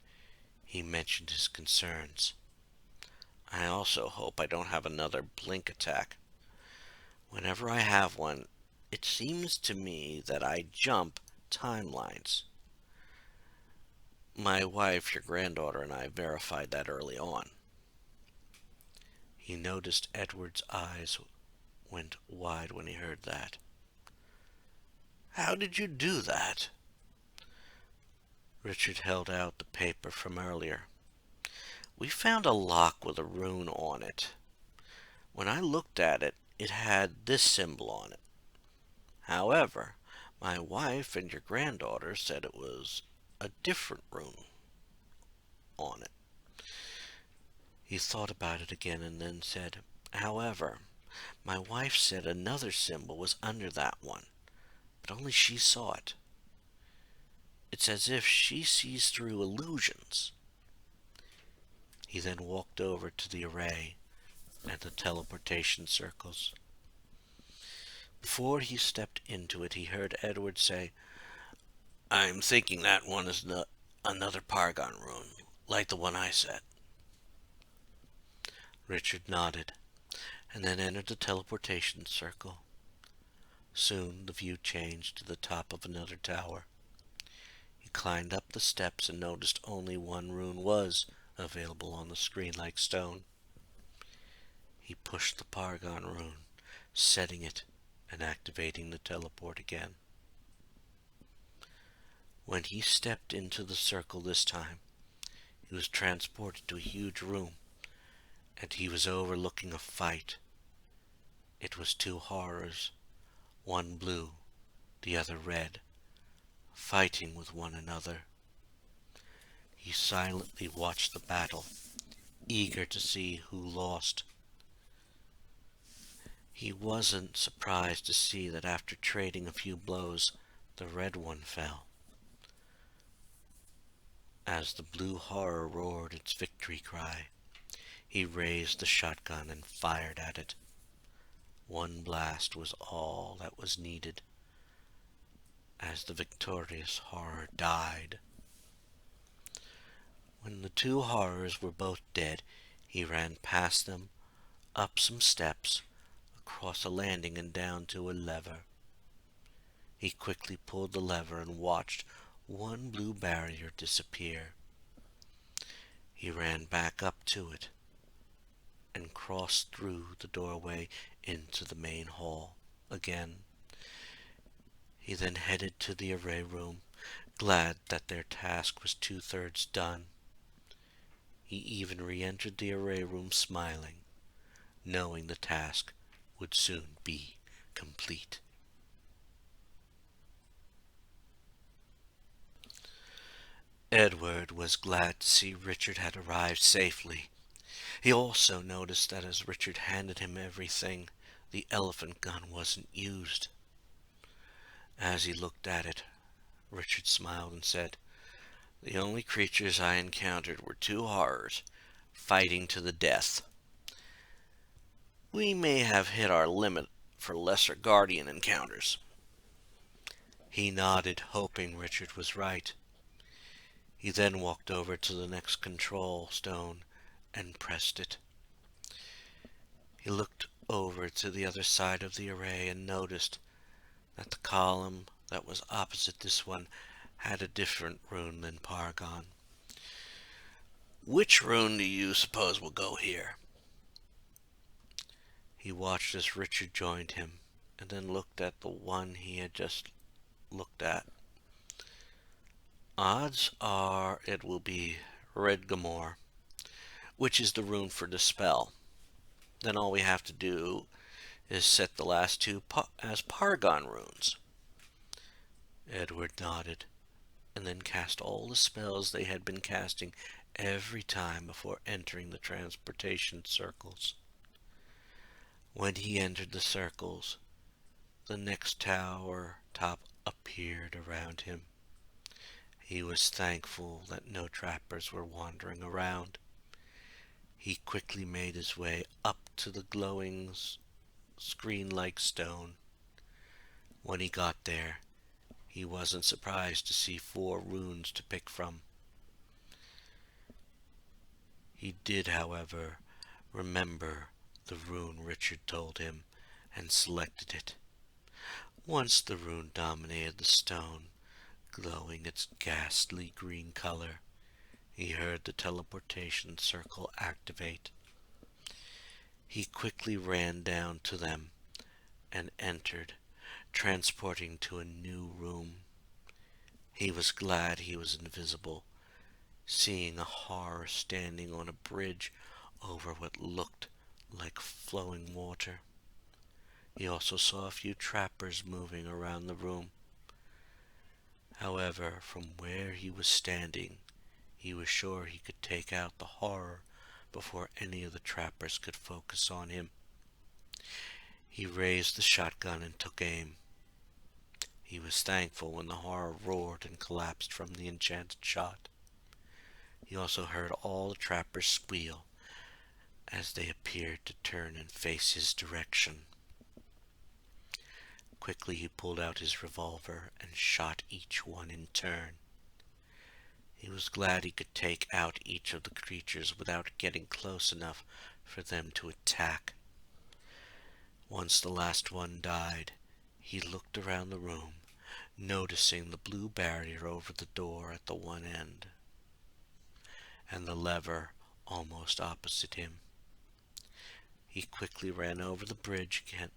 [SPEAKER 1] he mentioned his concerns. "I also hope I don't have another blink attack. Whenever I have one, it seems to me that I jump timelines. My wife, your granddaughter, and I verified that early on." He noticed Edward's eyes went wide when he heard that. "How did you do that?" Richard held out the paper from earlier. "We found a lock with a rune on it. When I looked at it, it had this symbol on it. However, my wife and your granddaughter said it was a different rune on it. He thought about it again and then said, however, my wife said another symbol was under that one, but only she saw it. It's as if she sees through illusions. He then walked over to the array and the teleportation circles. Before he stepped into it, he heard Edward say, I'm thinking that one is another Paragon rune, like the one I set. Richard nodded, and then entered the teleportation circle. Soon the view changed to the top of another tower. He climbed up the steps and noticed only one rune was available on the screen like stone. He pushed the Paragon rune, setting it and activating the teleport again. When he stepped into the circle this time, he was transported to a huge room, and he was overlooking a fight. It was two horrors, one blue, the other red, fighting with one another. He silently watched the battle, eager to see who lost. He wasn't surprised to see that after trading a few blows, the red one fell. As the blue horror roared its victory cry, he raised the shotgun and fired at it. One blast was all that was needed, as the victorious horror died. When the two horrors were both dead, he ran past them, up some steps, across a landing and down to a lever. He quickly pulled the lever and watched one blue barrier disappear. He ran back up to it and crossed through the doorway into the main hall again. He then headed to the array room, glad that their task was 2/3 done. He even re-entered the array room smiling, knowing the task would soon be complete. Edward was glad to see Richard had arrived safely. He also noticed that as Richard handed him everything, the elephant gun wasn't used. As he looked at it, Richard smiled and said, the only creatures I encountered were two horrors, fighting to the death. We may have hit our limit for lesser guardian encounters. He nodded, hoping Richard was right. He then walked over to the next control stone and pressed it. He looked over to the other side of the array and noticed that the column that was opposite this one had a different rune than Paragon. Which rune do you suppose will go here? He watched as Richard joined him, and then looked at the one he had just looked at. Odds are it will be Requiem, which is the rune for Dispel. Then all we have to do is set the last two as Paragon runes. Edward nodded, and then cast all the spells they had been casting every time before entering the transportation circles. When he entered the circles, the next tower top appeared around him. He was thankful that no trappers were wandering around. He quickly made his way up to the glowing screen-like stone. When he got there, he wasn't surprised to see 4 runes to pick from. He did, however, remember the rune Richard told him and selected it. Once the rune dominated the stone, glowing its ghastly green color, he heard the teleportation circle activate. He quickly ran down to them and entered, transporting to a new room. He was glad he was invisible, seeing a horror standing on a bridge over what looked like flowing water. He also saw a few trappers moving around the room. However, from where he was standing, he was sure he could take out the horror before any of the trappers could focus on him. He raised the shotgun and took aim. He was thankful when the horror roared and collapsed from the enchanted shot. He also heard all the trappers squeal as they appeared to turn and face his direction. Quickly he pulled out his revolver and shot each one in turn. He was glad he could take out each of the creatures without getting close enough for them to attack. Once the last one died, he looked around the room, noticing the blue barrier over the door at the one end, and the lever almost opposite him. He quickly ran over the bridge again,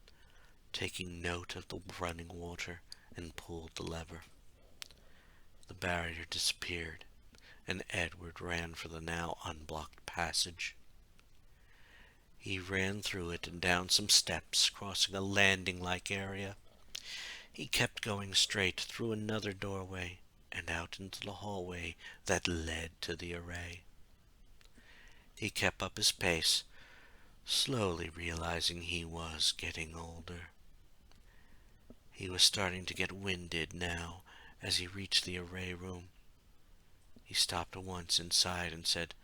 [SPEAKER 1] taking note of the running water, and pulled the lever. The barrier disappeared, and Edward ran for the now unblocked passage. He ran through it and down some steps, crossing a landing-like area. He kept going straight through another doorway and out into the hallway that led to the array. He kept up his pace, slowly realizing he was getting older. He was starting to get winded now as he reached the array room. He stopped once inside and said,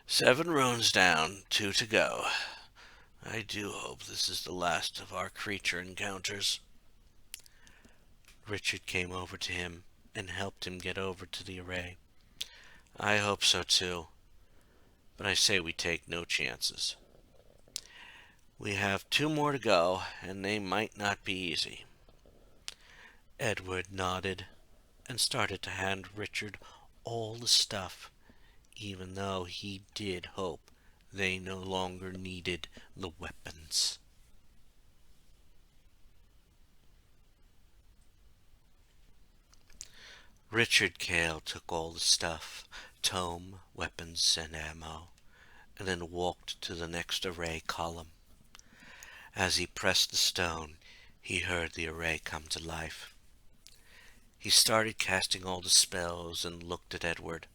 [SPEAKER 1] "7 runes down, 2 to go. I do hope this is the last of our creature encounters." Richard came over to him and helped him get over to the array. "I hope so too, but I say we take no chances. We have 2 more to go, and they might not be easy." Edward nodded and started to hand Richard all the stuff, even though he did hope they no longer needed the weapons. Richard Cale took all the stuff, tome, weapons, and ammo, and then walked to the next array column. As he pressed the stone, he heard the array come to life. He started casting all the spells and looked at Edward.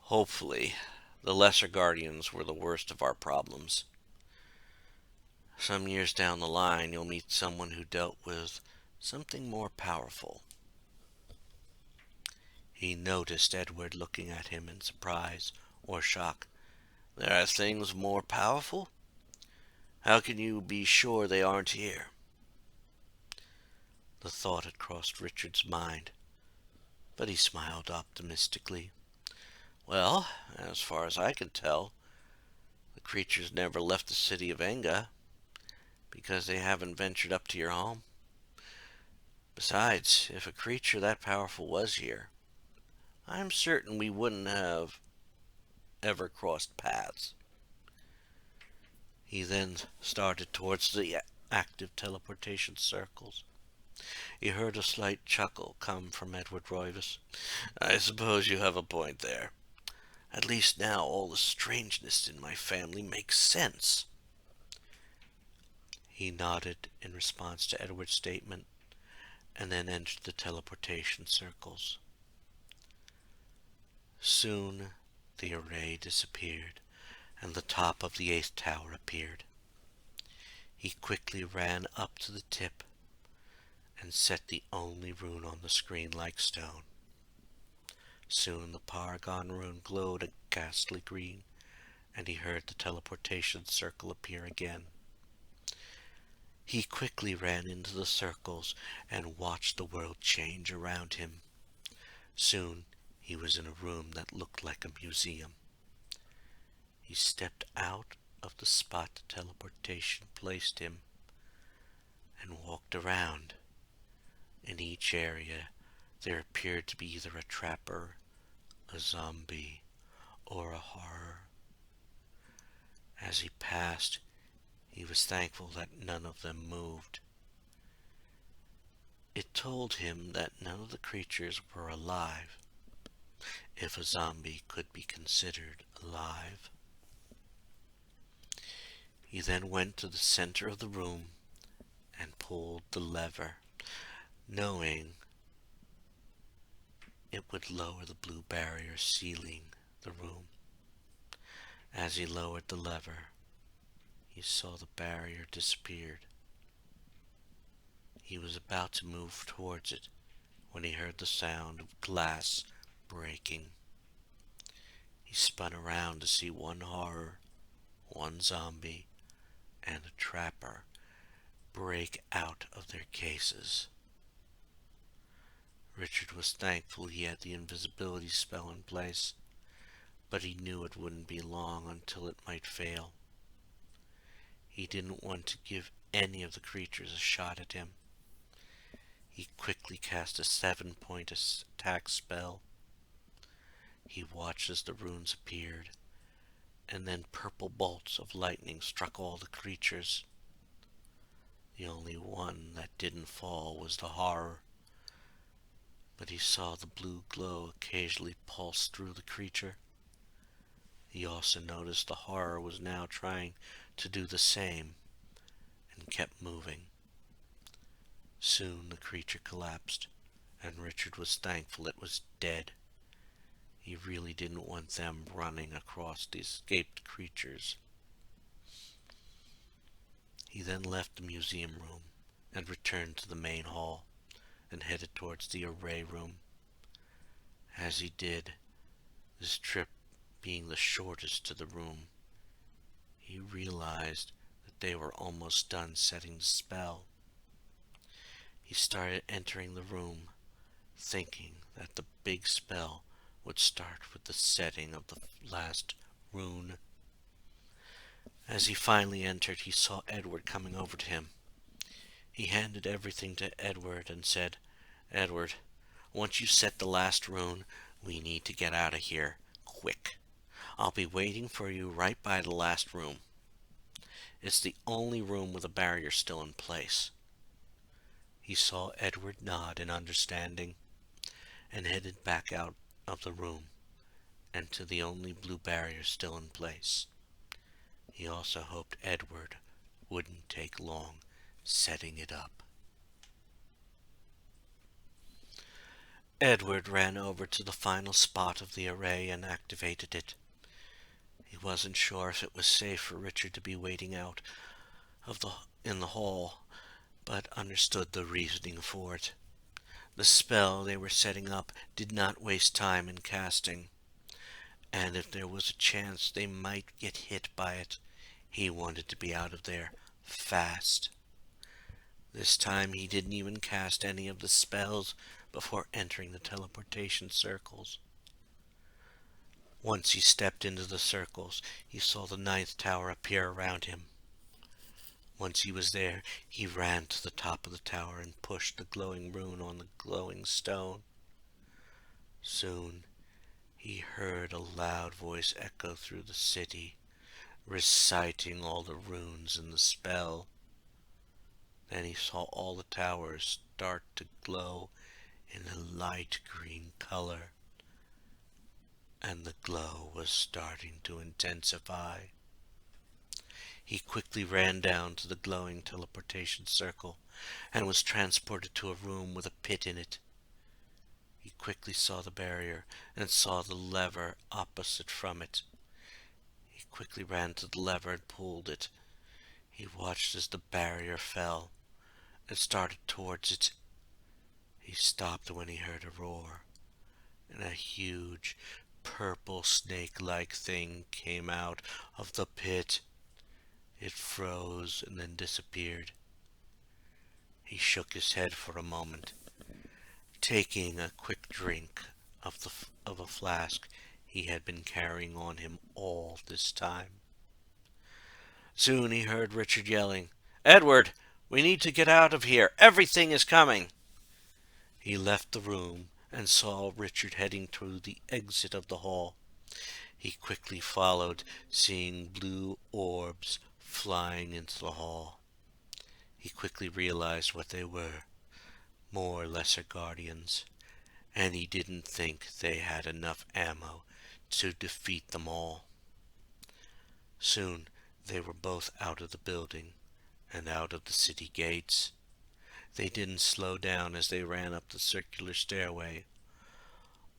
[SPEAKER 1] "Hopefully, the Lesser Guardians were the worst of our problems. Some years down the line, you'll meet someone who dealt with something more powerful." He noticed Edward looking at him in surprise or shock. "There are things more powerful? How can you be sure they aren't here?" The thought had crossed Richard's mind, but he smiled optimistically. "Well, as far as I can tell, the creatures never left the city of Enga, because they haven't ventured up to your home. Besides, if a creature that powerful was here, I'm certain we wouldn't have ever crossed paths." He then started towards the active teleportation circles. He heard a slight chuckle come from Edward Roivas. "I suppose you have a point there. At least now all the strangeness in my family makes sense." He nodded in response to Edward's statement, and then entered the teleportation circles. Soon the array disappeared, and the top of the 8th tower appeared. He quickly ran up to the tip and set the only rune on the screen like stone. Soon the Paragon rune glowed a ghastly green, and he heard the teleportation circle appear again. He quickly ran into the circles and watched the world change around him. Soon he was in a room that looked like a museum. He stepped out of the spot the teleportation placed him and walked around. In each area there appeared to be either a trapper, a zombie, or a horror. As he passed, he was thankful that none of them moved. It told him that none of the creatures were alive, if a zombie could be considered alive. He then went to the center of the room and pulled the lever, knowing it would lower the blue barrier sealing the room. As he lowered the lever, he saw the barrier disappeared. He was about to move towards it when he heard the sound of glass breaking. He spun around to see one horror, one zombie, and a trapper break out of their cases. Richard was thankful he had the invisibility spell in place, but he knew it wouldn't be long until it might fail. He didn't want to give any of the creatures a shot at him. He quickly cast a 7-point attack spell. He watched as the runes appeared, and then purple bolts of lightning struck all the creatures. The only one that didn't fall was the horror, but he saw the blue glow occasionally pulse through the creature. He also noticed the horror was now trying to do the same, and kept moving. Soon the creature collapsed, and Richard was thankful it was dead. He really didn't want them running across the escaped creatures. He then left the museum room and returned to the main hall and headed towards the array room. As he did, this trip being the shortest to the room, he realized that they were almost done setting the spell. He started entering the room, thinking that the big spell would start with the setting of the last rune. As he finally entered, he saw Edward coming over to him. He handed everything to Edward and said, "Edward, once you set the last rune, we need to get out of here, quick. I'll be waiting for you right by the last room. It's the only room with a barrier still in place." He saw Edward nod in understanding and headed back out of the room and to the only blue barrier still in place. He also hoped Edward wouldn't take long setting it up. Edward ran over to the final spot of the array and activated it. He wasn't sure if it was safe for Richard to be waiting out in the hall, but understood the reasoning for it. The spell they were setting up did not waste time in casting, and if there was a chance they might get hit by it, he wanted to be out of there fast. This time he didn't even cast any of the spells before entering the teleportation circles. Once he stepped into the circles, he saw the 9th tower appear around him. Once he was there, he ran to the top of the tower and pushed the glowing rune on the glowing stone. Soon, he heard a loud voice echo through the city, reciting all the runes in the spell. Then he saw all the towers start to glow in a light green color, and the glow was starting to intensify. He quickly ran down to the glowing teleportation circle and was transported to a room with a pit in it. He quickly saw the barrier and saw the lever opposite from it. He quickly ran to the lever and pulled it. He watched as the barrier fell and started towards it. He stopped when he heard a roar, and a huge, purple snake-like thing came out of the pit. It froze and then disappeared. He shook his head for a moment, taking a quick drink of a flask he had been carrying on him all this time. Soon he heard Richard yelling, "Edward, we need to get out of here. Everything is coming." He left the room and saw Richard heading through the exit of the hall. He quickly followed, seeing blue orbs flying into the hall. He quickly realized what they were, more lesser guardians, and he didn't think they had enough ammo to defeat them all. Soon They were both out of the building and out of the city gates. They didn't slow down as they ran up the circular stairway.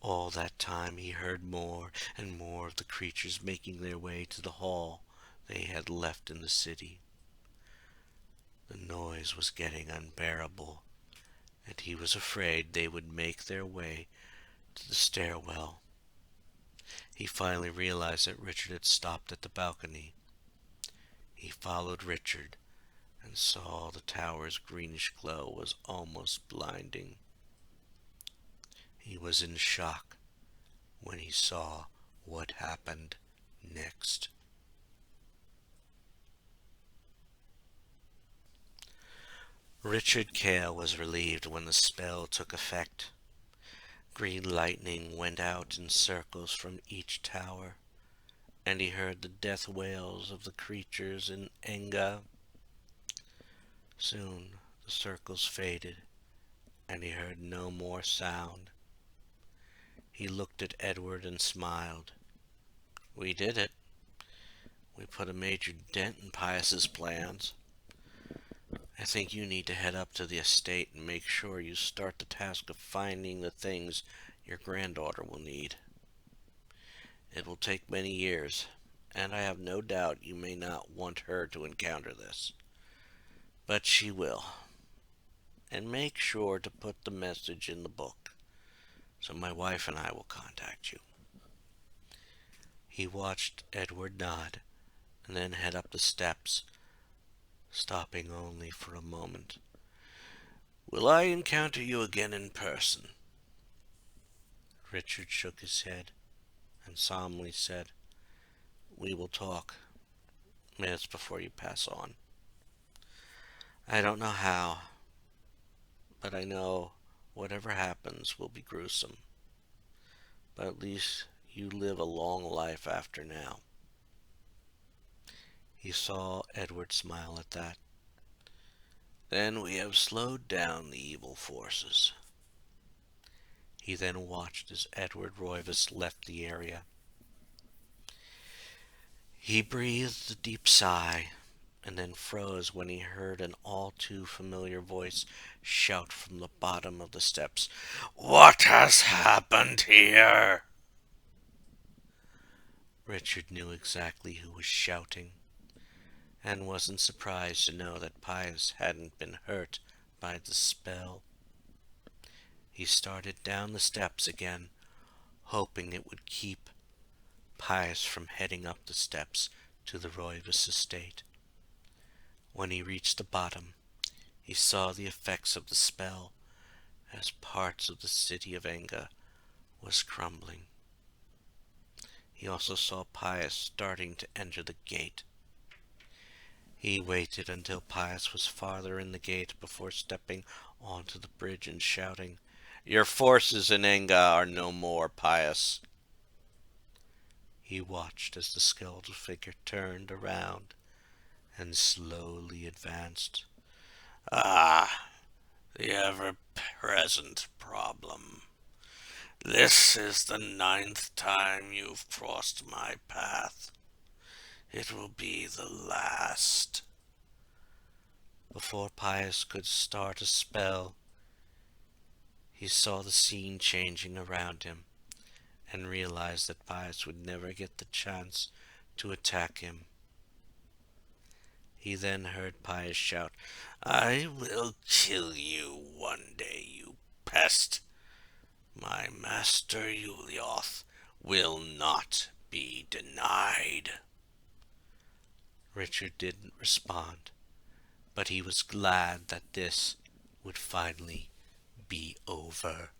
[SPEAKER 1] All that time he heard more and more of the creatures making their way to the hall they had left in the city. The noise was getting unbearable, and he was afraid they would make their way to the stairwell. He finally realized that Richard had stopped at the balcony. He followed Richard and saw the tower's greenish glow was almost blinding. He was in shock when he saw what happened next. Richard Kale was relieved when the spell took effect. Green lightning went out in circles from each tower, and he heard the death wails of the creatures in Enga. Soon the circles faded, and he heard no more sound. He looked at Edward and smiled. "We did it. We put a major dent in Pius's plans. I think you need to head up to the estate and make sure you start the task of finding the things your granddaughter will need. It will take many years, and I have no doubt you may not want her to encounter this. But she will. And make sure to put the message in the book, so my wife and I will contact you." He watched Edward nod and then head up the steps, stopping only for a moment. "Will I encounter you again in person?" Richard shook his head and solemnly said, "We will talk minutes before you pass on. I don't know how, but I know whatever happens will be gruesome. But at least you live a long life after now." He saw Edward smile at that. "Then we have slowed down the evil forces." He then watched as Edward Roivas left the area. He breathed a deep sigh and then froze when he heard an all too familiar voice shout from the bottom of the steps, "What has happened here?" Richard knew exactly who was shouting, and wasn't surprised to know that Pius hadn't been hurt by the spell. He started down the steps again, hoping it would keep Pius from heading up the steps to the Roivas estate. When he reached the bottom, he saw the effects of the spell as parts of the city of Enga was crumbling. He also saw Pius starting to enter the gate. He waited until Pius was farther in the gate before stepping onto the bridge and shouting, "Your forces in Enga are no more, Pius." He watched as the skeletal figure turned around and slowly advanced. "Ah, the ever-present problem. This is the 9th time you've crossed my path. It will be the last." Before Pius could start a spell, he saw the scene changing around him and realized that Pius would never get the chance to attack him. He then heard Pius shout, "I will kill you one day, you pest. My master Ulioth will not be denied." Richard didn't respond, but he was glad that this would finally be over.